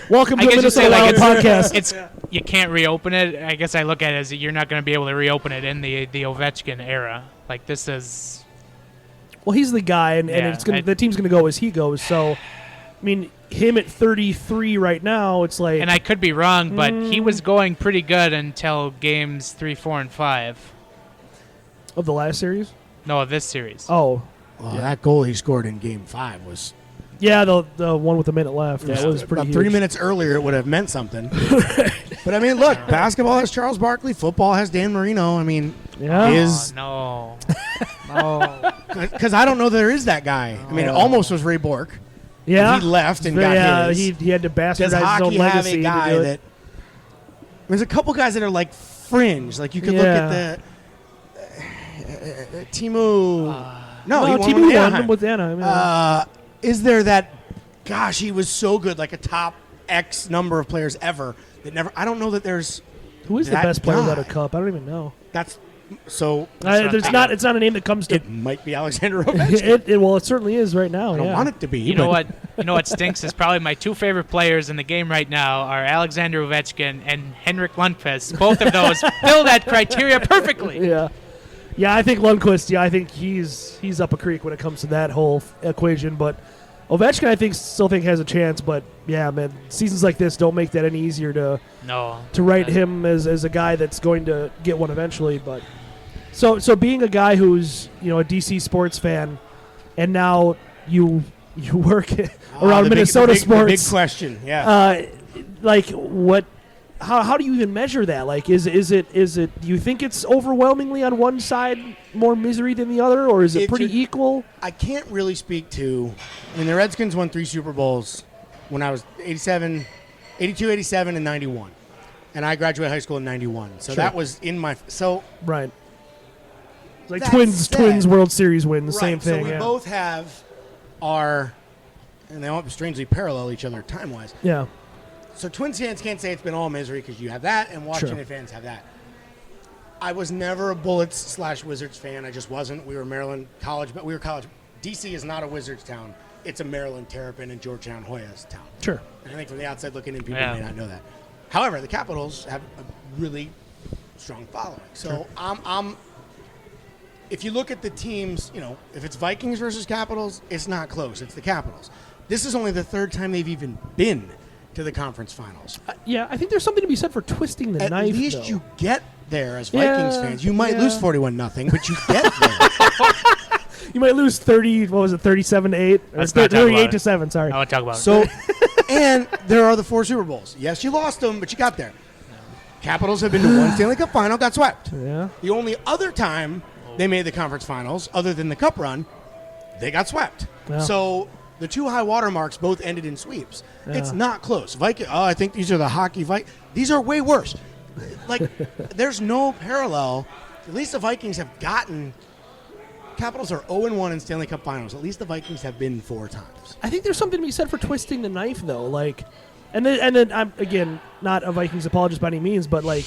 Welcome to I the guess you say Minnesota Wild podcast. it's you can't reopen it. I guess I look at it as you're not going to be able to reopen it in the Ovechkin era. Like this is. Well, he's the guy, and Yeah, the team's going to go as he goes. So, I mean, him at 33 right now, it's like. And I could be wrong, but he was going pretty good until games 3, 4, and 5. Of the last series? No, of this series. Oh. Well, that goal he scored in Game 5 was Yeah, the one with a minute left. That was pretty about huge. 3 minutes earlier. It would have meant something. But I mean, look, basketball has Charles Barkley, football has Dan Marino. I mean, Yeah. No. No. because I don't know there is that guy. I mean, it almost was Ray Bork. Yeah, he left and got his. He had to bastardize Does his own hockey have legacy a to guy do it. that? There's a couple guys that are like fringe. Like you could look at the Timu. No, he won Timu with Anaheim. won with Anaheim. Yeah. Is there that? Gosh, he was so good, like a top X number of players ever that never. I don't know that there's. Who is the that best player guy. without a cup? I don't even know. That's so. It's not a name that comes to. It might be Alexander Ovechkin. Well, it certainly is right now. I don't want it to be. You know what? You know what stinks is probably my two favorite players in the game right now are Alexander Ovechkin and Henrik Lundqvist. Both of those fill that criteria perfectly. Yeah. Yeah, I think Lundqvist. Yeah, I think he's up a creek when it comes to that whole equation. But Ovechkin, I still think has a chance. But yeah, man, seasons like this don't make that any easier to write him as a guy that's going to get one eventually. But so being a guy who's a DC sports fan, and now you work around Minnesota sports. The big question, yeah. Like what? How do you even measure that? Like, is it? Do you think it's overwhelmingly on one side more misery than the other, or is it pretty equal? I can't really speak to. I mean, the Redskins won 3 Super Bowls when I was 82, 87, and 91, and I graduated high school in 91. So that was in my right. It's like twins World Series wins, same thing. So we both have and they all strangely parallel each other time wise. Yeah. So Twins fans can't say it's been all misery because you have that, and Washington fans have that. I was never a Bullets/Wizards fan. I just wasn't. We were Maryland college, but we were college. DC is not a Wizards town. It's a Maryland, Terrapin, and Georgetown Hoyas town. Sure. And I think from the outside looking in, people may not know that. However, the Capitals have a really strong following. So I'm. If you look at the teams, if it's Vikings versus Capitals, it's not close. It's the Capitals. This is only the third time they've even been to the conference finals. Yeah, I think there's something to be said for twisting the knife. At least though. you get there as Vikings fans. You might lose 41-0, but you get there. You might lose 37-8 or 38-7. Sorry, I want to talk about it. And there are the 4 Super Bowls. Yes, you lost them, but you got there. Capitals have been to 1 Stanley Cup final, got swept. Yeah. The only other time they made the conference finals, other than the Cup run, they got swept. Yeah. So the 2 high water marks both ended in sweeps. Yeah. It's not close. I think these are the hockey Vikings. These are way worse. Like, there's no parallel. At least the Vikings have gotten. Capitals are 0-1 in Stanley Cup finals. At least the Vikings have been 4 times. I think there's something to be said for twisting the knife, though. Like, and then I'm again not a Vikings apologist by any means, but like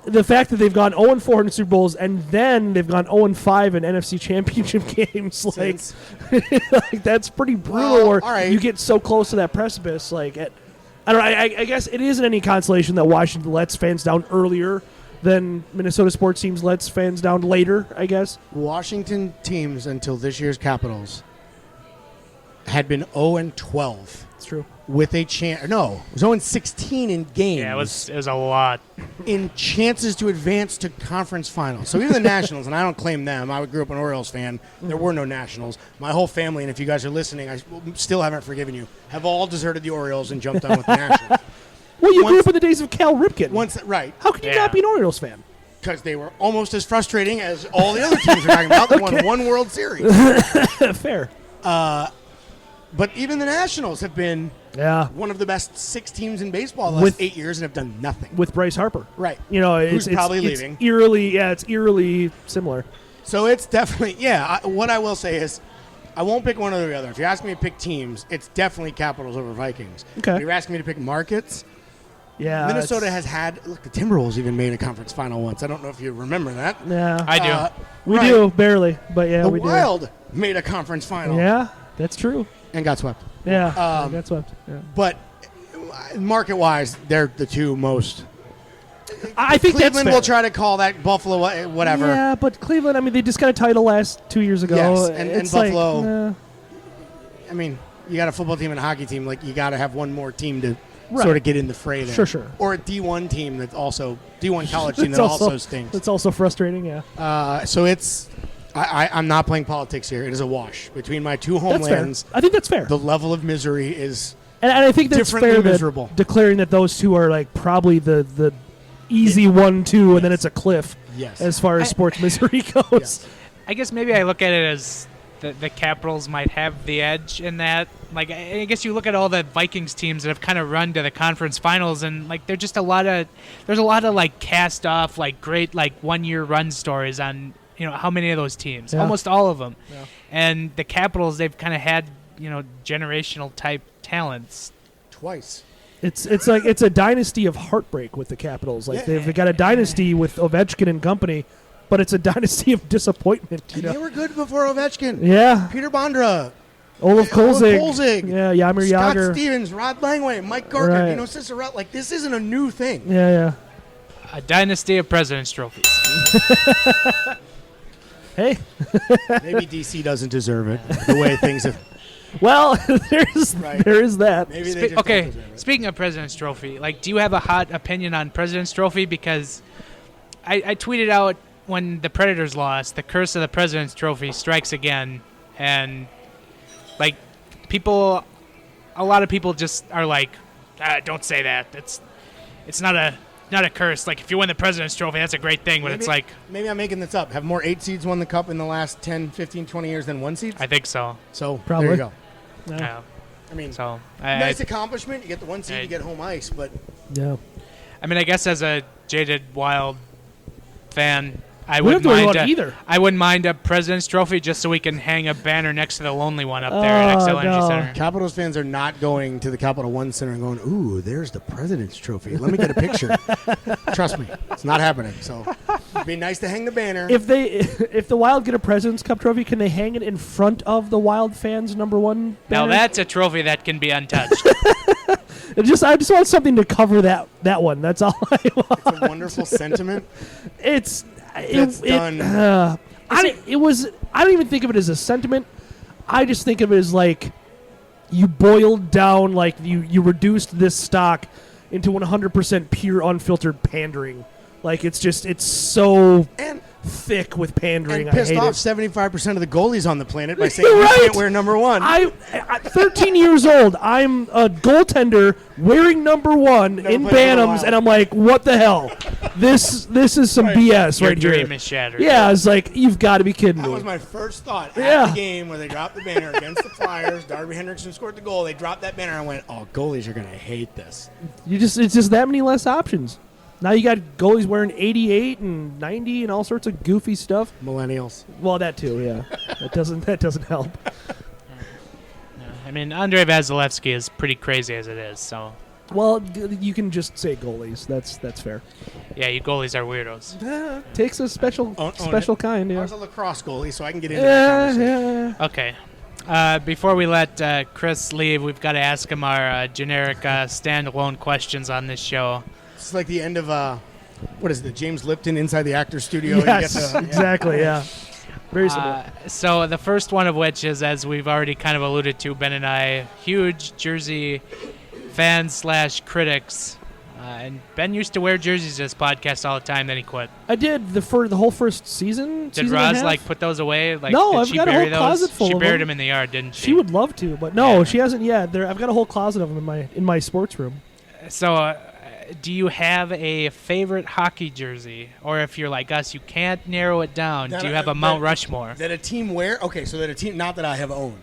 the fact that they've gone 0-4 in Super Bowls and then they've gone 0-5 in NFC Championship games, like, like that's pretty brutal. Or you get so close to that precipice, like I don't know. I guess it isn't any consolation that Washington lets fans down earlier than Minnesota sports teams lets fans down later, I guess. Washington teams until this year's Capitals had been 0-12. It's true. With a chance. No, it was 0-16 in games. Yeah, it was a lot. In chances to advance to conference finals. So even the Nationals, and I don't claim them. I grew up an Orioles fan. There were no Nationals. My whole family, and if you guys are listening, I still haven't forgiven you, have all deserted the Orioles and jumped on with the Nationals. Well, you grew up in the days of Cal Ripken. Right. How could you not be an Orioles fan? Because they were almost as frustrating as all the other teams we're talking about. They won 1 World Series. Fair. But even the Nationals have been one of the best 6 teams in baseball the last 8 years and have done nothing. With Bryce Harper. Right. It's probably leaving. It's eerily similar. So it's definitely, what I will say is I won't pick one or the other. If you ask me to pick teams, it's definitely Capitals over Vikings. Okay. If you're asking me to pick markets, Minnesota has had, the Timberwolves even made a conference final once. I don't know if you remember that. Yeah. I do. We do, barely, but we do. The Wild made a conference final. Yeah, that's true. And got swept. Yeah, got swept. Yeah. But market-wise, they're the 2 most. I think Cleveland will try to call that Buffalo, whatever. Yeah, but Cleveland, I mean, they just got a title last 2 years ago. Yes, and Buffalo. Like, I mean, you got a football team and a hockey team. Like, you got to have one more team to sort of get in the fray there. Sure. Or a D1 team that's also D1 college team that also stinks. It's also frustrating, yeah. So it's. I'm not playing politics here. It is a wash between my 2 homelands. That's fair. I think that's fair. The level of misery is and I think that's fair. Miserable. Declaring that those 2 are like probably the easy 1-2, and then it's a cliff. Yes. As far as sports misery goes. Yes. I guess maybe I look at it as the Capitals might have the edge in that. Like, I guess you look at all the Vikings teams that have kind of run to the conference finals, and like there's a lot of like cast off like great like 1-year run stories on how many of those teams, almost all of them. Yeah. And the Capitals, they've kind of had generational type talents Twice. It's like it's a dynasty of heartbreak with the Capitals. Like they've got a dynasty with Ovechkin and company, but it's a dynasty of disappointment. And they were good before Ovechkin. Yeah. Peter Bondra. Olaf Kolzig. Yeah, Jaromir Scott Jagr. Stevens, Rod Langway, Mike Garker, Right. Cicerelli. Like, this isn't a new thing. Yeah. a dynasty of President's trophies. Hey. Maybe DC doesn't deserve it the way things have. Well, there is that. Maybe they just Okay, don't deserve it. speaking of President's Trophy, like, do you have a hot opinion on President's Trophy? Because I tweeted out when the Predators lost, the curse of the President's Trophy strikes again, and like a lot of people just are like, don't say that. It's not a curse. Like, if you win the President's Trophy, that's a great thing, but it's like... Maybe I'm making this up. Have more 8 seeds won the Cup in the last 10, 15, 20 years than 1 seeds? I think so. So, Probably. there you go. Yeah. I mean, So nice accomplishment. You get the 1 seed, you get home ice, but... Yeah. I mean, I guess as a jaded Wild fan, I We don't wouldn't have to worry mind about either. I wouldn't mind a President's Trophy just so we can hang a banner next to the lonely one up there at XL Energy no. Center. Capitals fans are not going to the Capital One Center and going, ooh, there's the President's Trophy. Let me get a picture. Trust me, it's not happening. So it'd be nice to hang the banner. If the Wild get a President's Cup trophy, can they hang it in front of the Wild fans' #1 banner? Now that's a trophy that can be untouched. I just want something to cover that one. That's all I want. It's a wonderful sentiment. It's done. I don't even think of it as a sentiment. I just think of it as like you boiled down, like you reduced this stock into 100% pure unfiltered pandering. Like it's so And thick with pandering. pissed I hate off it. 75% of the goalies on the planet by saying You're you right. can't wear #1. I 13 years old. I'm a goaltender wearing #1 Never in played for the Bantams, Wild. and I'm like, what the hell? This is some BS Your right here. dream is shattered. Yeah, it's like you've got to be kidding That me. was my first thought Yeah. at the game where they dropped the banner against the Flyers. Darby Hendrickson scored the goal. They dropped that banner. I went, oh, goalies are going to hate this. It's just that many less options. Now you got goalies wearing 88 and 90 and all sorts of goofy stuff. Millennials. Well, that too, yeah. that doesn't help. I mean, Andrei Vasilevsky is pretty crazy as it is, so Well, you can just say goalies. That's fair. yeah, you goalies are weirdos. Takes a special Own it. kind. I Yeah. was a lacrosse goalie, so I can get into that conversation. Yeah. Okay. Before we let Chris leave, we've got to ask him our generic standalone questions on this show. It's like the end of, what is it, the James Lipton Inside the Actors Studio? Yes, You get the, exactly. Yeah. Very similar. So the first one of which is, as we've already kind of alluded to, Ben and I, huge Jersey fans / critics. And Ben used to wear jerseys to this podcast all the time, then he quit. I did the whole first season. Did season and a Roz half. like put those away? Like, No, did I've she got a bury whole those? closet full She of buried them. them in the yard, didn't she? She would love to, but no, Yeah. she hasn't yet. I've got a whole closet of them in my sports room. So, do you have a favorite hockey jersey, or if you're like us, you can't narrow it down? That Do you I- have a Mount Rushmore? That a team wear? Okay, so that a team, not that I have owned.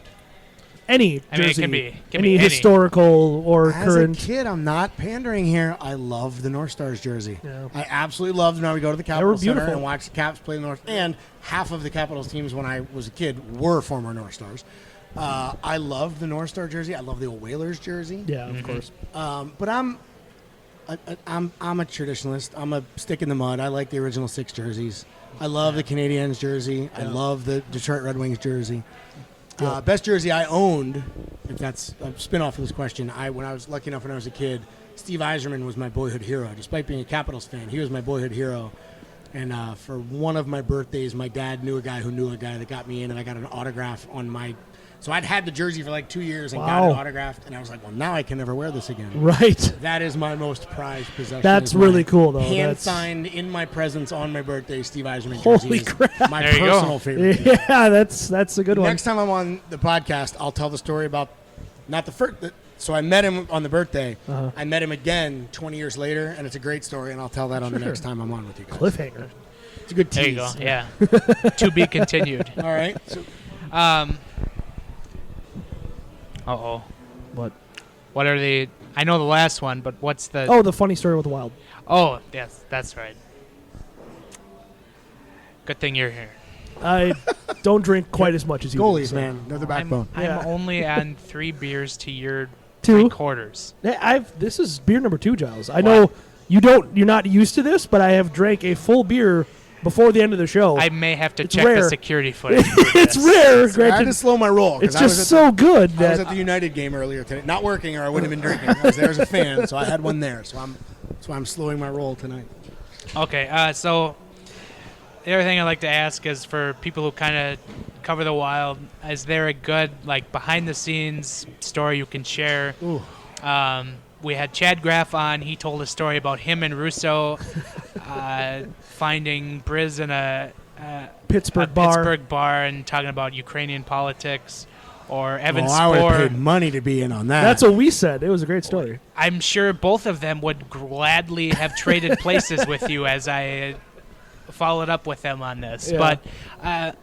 Any I mean, it jersey, can be any any. historical or As current. a kid, I'm not pandering here. I love the North Stars jersey. Yeah. I absolutely loved when we go to the Capitol Center beautiful. and watch the Caps play the North. And half of the Capitals teams when I was a kid were former North Stars. I love the North Star jersey. I love the old Whalers jersey. Yeah, of course. But I'm a traditionalist. I'm a stick in the mud. I like the original 6 jerseys. I love the Canadiens jersey. I love the Detroit Red Wings jersey. Best jersey I owned, if that's a spin-off of this question, when I was lucky enough when I was a kid, Steve Yzerman was my boyhood hero. Despite being a Capitals fan, he was my boyhood hero. And for one of my birthdays, my dad knew a guy who knew a guy that got me in, and I got an autograph on my... So I'd had the jersey for like 2 years and got it autographed, and I was like, well, now I can never wear this again. Right. That is my most prized possession. That's is my really cool, though. Hand-signed in my presence on my birthday, Steve Yzerman Holy jersey is crap. my There you go. personal favorite. Yeah, that's a good one. Next time I'm on the podcast, I'll tell the story about not the first. So I met him on the birthday. I met him again 20 years later, and it's a great story, and I'll tell that on the next time I'm on with you guys. Cliffhanger. It's a good There tease. you go. Yeah. To be continued. All right. So Uh-oh. What? What are the... I know the last one, but what's the... Oh, the funny story with the Wild. Oh, yes, that's right. Good thing you're here. I don't drink quite as much as you do, Goalies, so. man, they're the backbone. I'm Yeah. only on 3 beers to your 2? 3/4. This is beer number 2, Giles. I know you're not used to this, but I have drank a full beer before the end of the show. I may have to It's check rare. the security footage. for It's this. rare, I had to granted. slow my roll. 'cause It's I was just at so good I was that at the United game earlier today. Not working, or I wouldn't have been drinking. I was there as a fan, so I had one there. That's why I'm slowing my roll tonight. Okay, so the other thing I'd like to ask is for people who kind of cover the Wild, is there a good behind-the-scenes story you can share? Ooh. We had Chad Graff on. He told a story about him and Russo finding Briz in a Pittsburgh bar. Pittsburgh bar and talking about Ukrainian politics. Or Evan I would have Spoor. paid money to be in on that. That's what we said. It was a great story. I'm sure both of them would gladly have traded places with you as I followed up with them on this. Yeah. But,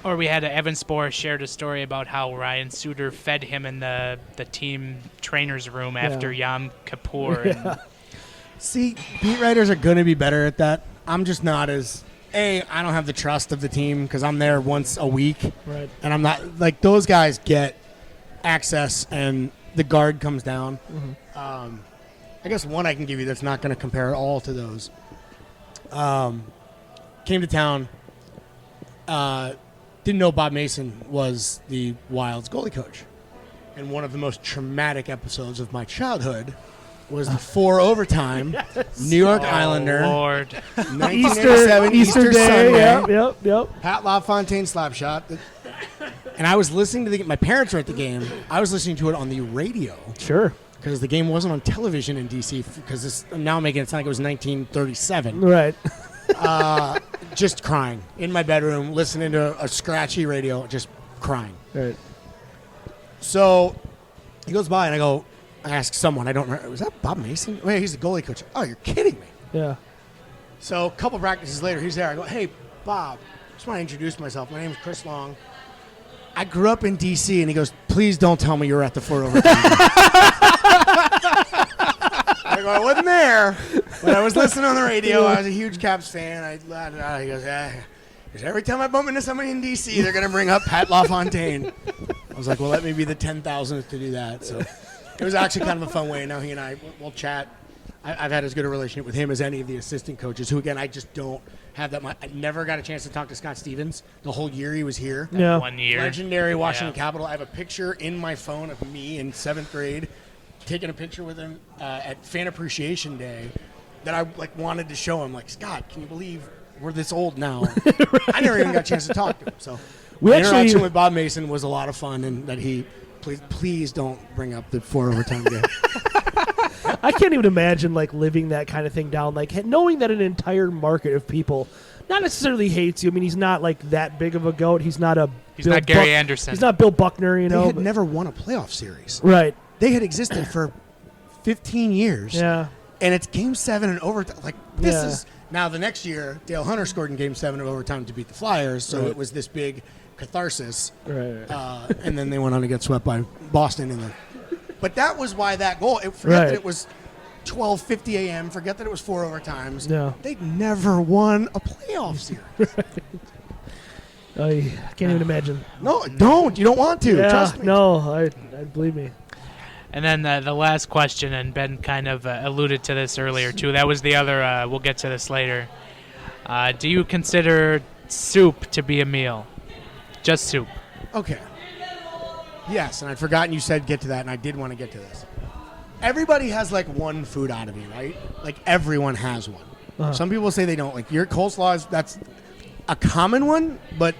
or we had Evan Spoor shared a story about how Ryan Suter fed him in the team trainer's room after Yom Kippur. Yeah. And See, beat writers are going to be better at that. I'm just not as... I don't have the trust of the team because I'm there once a week. Right. And I'm not... those guys get access and the guard comes down. Mm-hmm. I guess one I can give you that's not going to compare at all to those. Came to town. Didn't know Bob Mason was the Wild's goalie coach. And one of the most traumatic episodes of my childhood was the 4 overtime New York Islander, Lord. 1987 Easter Day. Sunday, Yep. Pat LaFontaine slap shot. And I was listening to my parents were at the game. I was listening to it on the radio Sure. because the game wasn't on television in D.C. because I'm now making it sound like it was 1937. Right. Just crying in my bedroom, listening to a scratchy radio, just crying. Right. So he goes by and I ask someone, I don't remember, was that Bob Mason? Wait, he's the goalie coach. Oh, you're kidding me. Yeah. So a couple practices later, he's there. I go, hey, Bob, just want to introduce myself. My name is Chris Long. I grew up in D.C. And he goes, please don't tell me you were at the 4 overtime. I go, I wasn't there, but I was listening on the radio. I was a huge Caps fan. He goes, because every time I bump into somebody in D.C., they're going to bring up Pat LaFontaine. I was like, well, let me be the 10,000th to do that. So it was actually kind of a fun way. Now he and I will chat. I've had as good a relationship with him as any of the assistant coaches, who, again, I just don't have that much. I never got a chance to talk to Scott Stevens the whole year he was here. Yeah. 1 year. Legendary Washington Capitol. I have a picture in my phone of me in 7th grade taking a picture with him at Fan Appreciation Day that I wanted to show him. Like, Scott, can you believe we're this old now? I never even got a chance to talk to him. So We the actually- interaction with Bob Mason was a lot of fun, and that he please don't bring up the 4 overtime game. I can't even imagine living that kind of thing down. Knowing that an entire market of people not necessarily hates you. I mean, he's not that big of a goat. He's not a. He's not Gary Anderson. He's not Bill Buckner. You They know. had but- never won a playoff series. right. They had existed for 15 years. Yeah. And it's Game 7 and overtime. This Yeah. is now the next year. Dale Hunter scored in Game 7 of overtime to beat the Flyers, so Right. it was this big catharsis. Right. And then they went on to get swept by Boston in the. But that was why that goal. Forget Right. that it was 12:50 a.m. Forget that it was 4 overtimes. No. They'd never won a playoff series. I can't even imagine. No, don't. You don't want to. Yeah. Trust me. No. I believe me. And then the last question, and Ben kind of alluded to this earlier too. That was the other. We'll get to this later. Do you consider soup to be a meal? Just soup. Okay. Yes, and I'd forgotten you said get to that, and I did want to get to this. Everybody has one food oddity, right? Everyone has one. Uh-huh. Some people say they don't. Your coleslaw that's a common one, but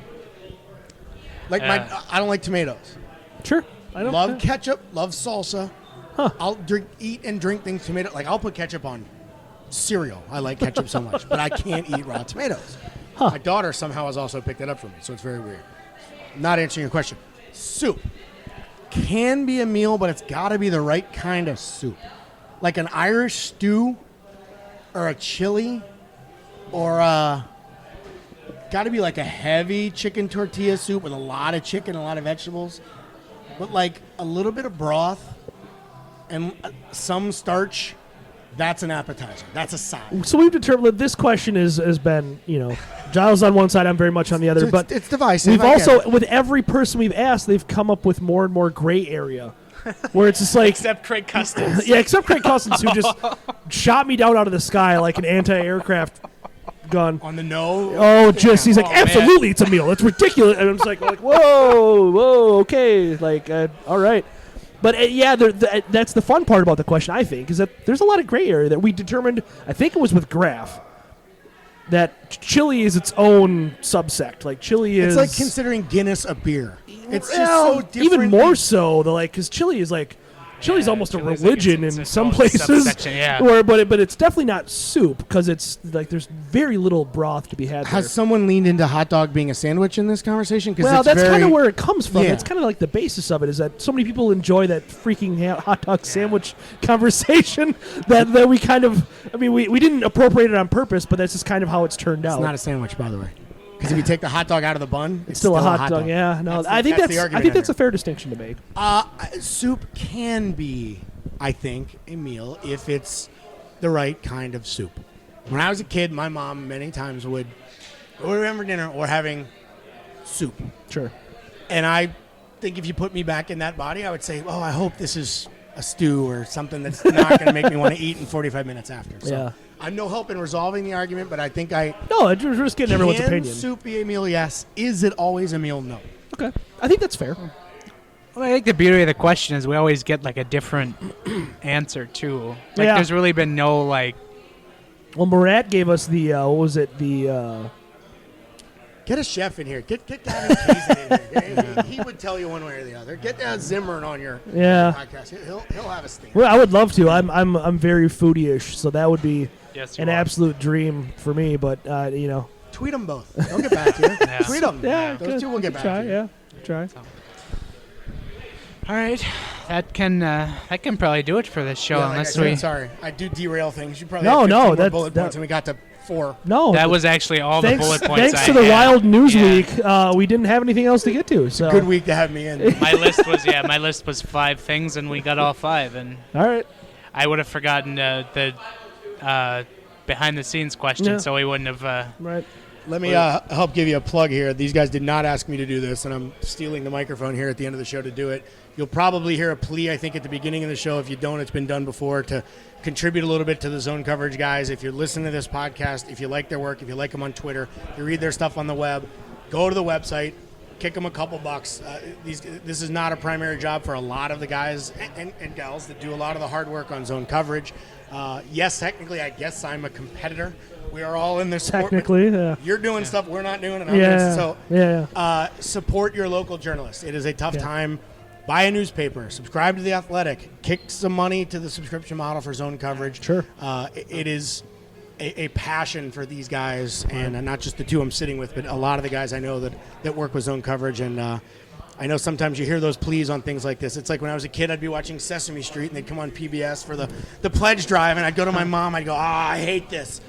I don't like tomatoes. Sure. I don't Love ketchup, love salsa. Huh. I'll eat and drink things tomato. I'll put ketchup on cereal. I like ketchup so much, but I can't eat raw tomatoes. Huh. My daughter somehow has also picked that up for me, so it's very weird. Not answering your question. Soup can be a meal, but it's got to be the right kind of soup. Like an Irish stew or a chili or got to be like a heavy chicken tortilla soup with a lot of chicken, a lot of vegetables, but like a little bit of broth and some starch. That's an appetizer. That's a side. So we've determined that this question has been, Giles on one side, I'm very much on the other. So but it's divisive. We've I get also, it. with every person we've asked, they've come up with more and more gray area, where it's just like, Except Craig Custance. yeah, except Craig Cousins, who just shot me down out of the sky like an anti-aircraft gun. on the no. Oh, just he's like, Oh, man. absolutely, it's a meal. It's ridiculous, and I'm just like, whoa, okay, like, all right. But that's the fun part about the question, I think, is that there's a lot of gray area that we determined. I think it was with Graf that chili is its own subsect. Like chili is It's like considering Guinness a beer. It's just well, so different. even more so, though, like because chili is like. Chili's almost a chili's religion it's in its some own places, subsection, yeah. but it's definitely not soup because it's like there's very little broth to be had. Has there. someone leaned into hot dog being a sandwich in this conversation? Well, that's kind of where it comes from. Yeah. It's kind of like the basis of it is that so many people enjoy that freaking hot dog sandwich conversation that we kind of, I mean, we didn't appropriate it on purpose, but that's just kind of how it's turned out. It's not a sandwich, by the way. Because if you take the hot dog out of the bun, it's still a hot dog. Yeah, no, I think the argument that's in a fair distinction to make. there. Soup can be, I think, a meal if it's the right kind of soup. When I was a kid, my mom many times would order for dinner or having soup. Sure. And I think if you put me back in that body, I would say, oh, I hope this is a stew or something that's not going to make me want to eat in 45 minutes after. So Yeah. I'm no help in resolving the argument, but I think No, we're just getting everyone's can opinion. soup be a meal? Yes. Is it always a meal? No. Okay, I think that's fair. Well, I think the beauty of the question is we always get like a different answer too. Like Yeah. there's really been no like. Well, Murat gave us the what was it the. Get a chef in here. Get Gavin Kazin in here. He would tell you one way or the other. Get Zimmern on your podcast. He'll have a stand. Well, I would love to. I'm very foodie-ish, so that would be Yes, an absolute dream for me. But Tweet them both. They'll get back to you. Yeah. Tweet them. yeah, Those good. two will get back Try, to you. yeah, try. All right, that can probably do it for this show. Yeah, like I unless said, we. sorry, I do derail things. You probably No, had 15 no, more that's- bullet that- points, and we got to 4. No, That was actually all the bullet points. Thanks I to the had. Wild News Yeah. Week, we didn't have anything else to get to. So Good week to have me in. My list was 5 things, and we got all 5. And All right. I would have forgotten the behind the scenes question, Yeah. so we wouldn't have. Right. Let me help give you a plug here. These guys did not ask me to do this, and I'm stealing the microphone here at the end of the show to do it. You'll probably hear a plea, I think, at the beginning of the show. If you don't, it's been done before, to contribute a little bit to the zone coverage guys. If you're listening to this podcast, if you like their work, if you like them on Twitter, you read their stuff on the web, go to the website, kick them a couple bucks. This is not a primary job for a lot of the guys and gals that do a lot of the hard work on zone coverage. Yes, technically, I guess I'm a competitor. We are all in this sport. Technically, yeah. You're doing stuff we're not doing, and I'm doing so. Yeah. Support your local journalists. It is a tough Yeah. time. Buy a newspaper. Subscribe to The Athletic. Kick some money to the subscription model for zone coverage. Sure. It is a passion for these guys, and not just the two I'm sitting with, but a lot of the guys I know that work with zone coverage. And I know sometimes you hear those pleas on things like this. It's like when I was a kid, I'd be watching Sesame Street, and they'd come on PBS for the pledge drive, and I'd go to my mom, I'd go, I hate this.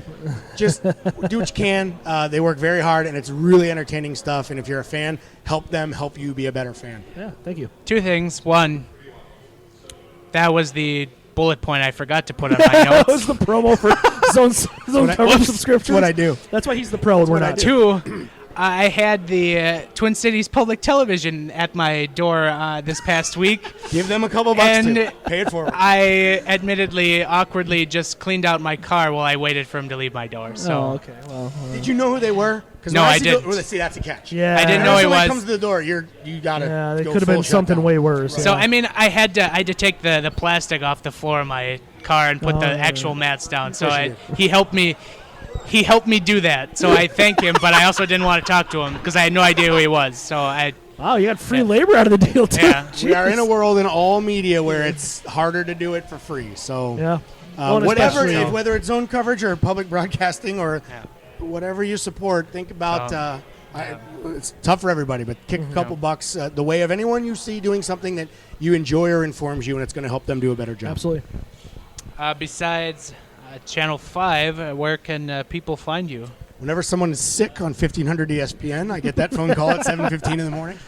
Just do what you can. They work very hard, and it's really entertaining stuff. And if you're a fan, help them help you be a better fan. Yeah. Thank you. 2 things. One, that was the bullet point I forgot to put on my notes. That was the promo for zone coverage subscriptions. That's what I do. That's why he's the pro and we're what I not. do. 2, I had the Twin Cities Public Television at my door this past week. Give them a couple bucks And to pay it forward. I admittedly, awkwardly just cleaned out my car while I waited for him to leave my door. So Oh, okay. Well, Did you know who they were? 'Cause No, when I see didn't. See, that's a catch. yeah. I didn't know When it somebody was. comes to the door, you gotta. Yeah, they go could have full been something shutdown. way worse. So yeah. I mean, I had to take the plastic off the floor of my car and put Oh, the yeah. actual mats down. So course you he helped me. He helped me do that. So I thank him, but I also didn't want to talk to him because I had no idea who he was. So Wow, you got free labor out of the deal too. Yeah. We are in a Jeez. world in all media where it's harder to do it for free. So Yeah. Well, and whatever, especially- whether it's zone coverage or public broadcasting or whatever you support, think about. It's tough for everybody, but kick a couple bucks the way of anyone you see doing something that you enjoy or informs you, and it's going to help them do a better job. Absolutely. besides Channel 5, where can people find you? Whenever someone is sick on 1500 ESPN, I get that phone call at 7:15 in the morning.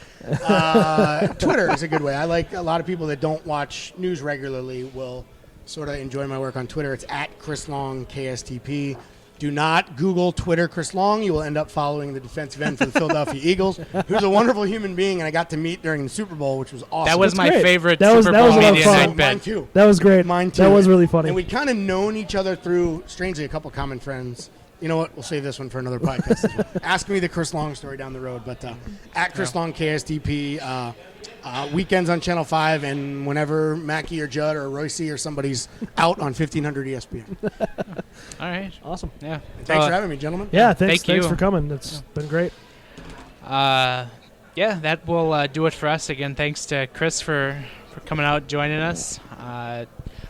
Twitter is a good way. I like a lot of people that don't watch news regularly will sort of enjoy my work on Twitter. It's at Chris Long KSTP. Do not Google Twitter Chris Long. You will end up following the defensive end for the Philadelphia Eagles, who's a wonderful human being, and I got to meet during the Super Bowl, which was awesome. That was my great. favorite That was Super a Bowl lot of media fun. night bet. Mine too. That was great. Mine too. That was really funny. And we'd kind of known each other through, strangely, a couple common friends. You know what? We'll save this one for another podcast. As well. Ask me the Chris Long story down the road. But at Chris Long KSTP, weekends on Channel 5, and whenever Mackie or Judd or Royce or somebody's out on 1500 ESPN. All right. Awesome. Yeah. Thanks for having me, gentlemen. Yeah, Thank thanks you. for coming. It's been great. Yeah, that will do it for us. Again, thanks to Chris for coming out, joining us.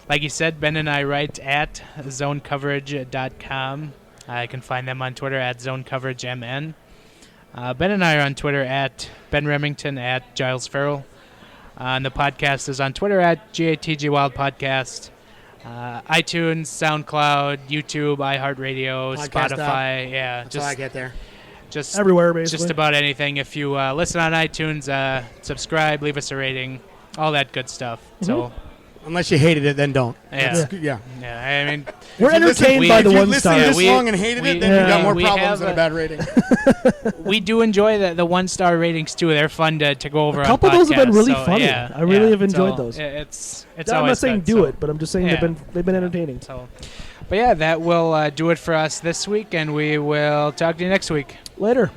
Like you said, Ben and I write at zonecoverage.com. You can find them on Twitter at ZoneCoverageMN. Ben and I are on Twitter at Ben Remington, at Giles Farrell. And the podcast is on Twitter at GATG Wild Podcast. iTunes, SoundCloud, YouTube, iHeartRadio, Podcast Spotify. app. Yeah, That's all I get there. just Everywhere, basically. just about anything. If you listen on iTunes, subscribe, leave us a rating, all that good stuff. So, Unless you hated it, then don't. Yeah. That's good, yeah. yeah, I mean, We're entertained by the If you one listened star. this we- long and hated we- it, then you got more we problems have than a a- bad rating. we do enjoy the 1-star ratings too. They're fun to go over. A couple on of those have been podcasts, really so, funny. Yeah, I really yeah. have enjoyed So those. It's I'm not always saying good, do so- it, but I'm just saying Yeah. they've been entertaining. So, but yeah, that will do it for us this week, and we will talk to you next week. Later.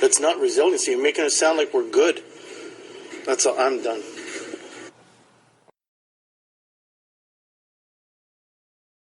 It's not resiliency. You're making it sound like we're good. That's all. I'm done.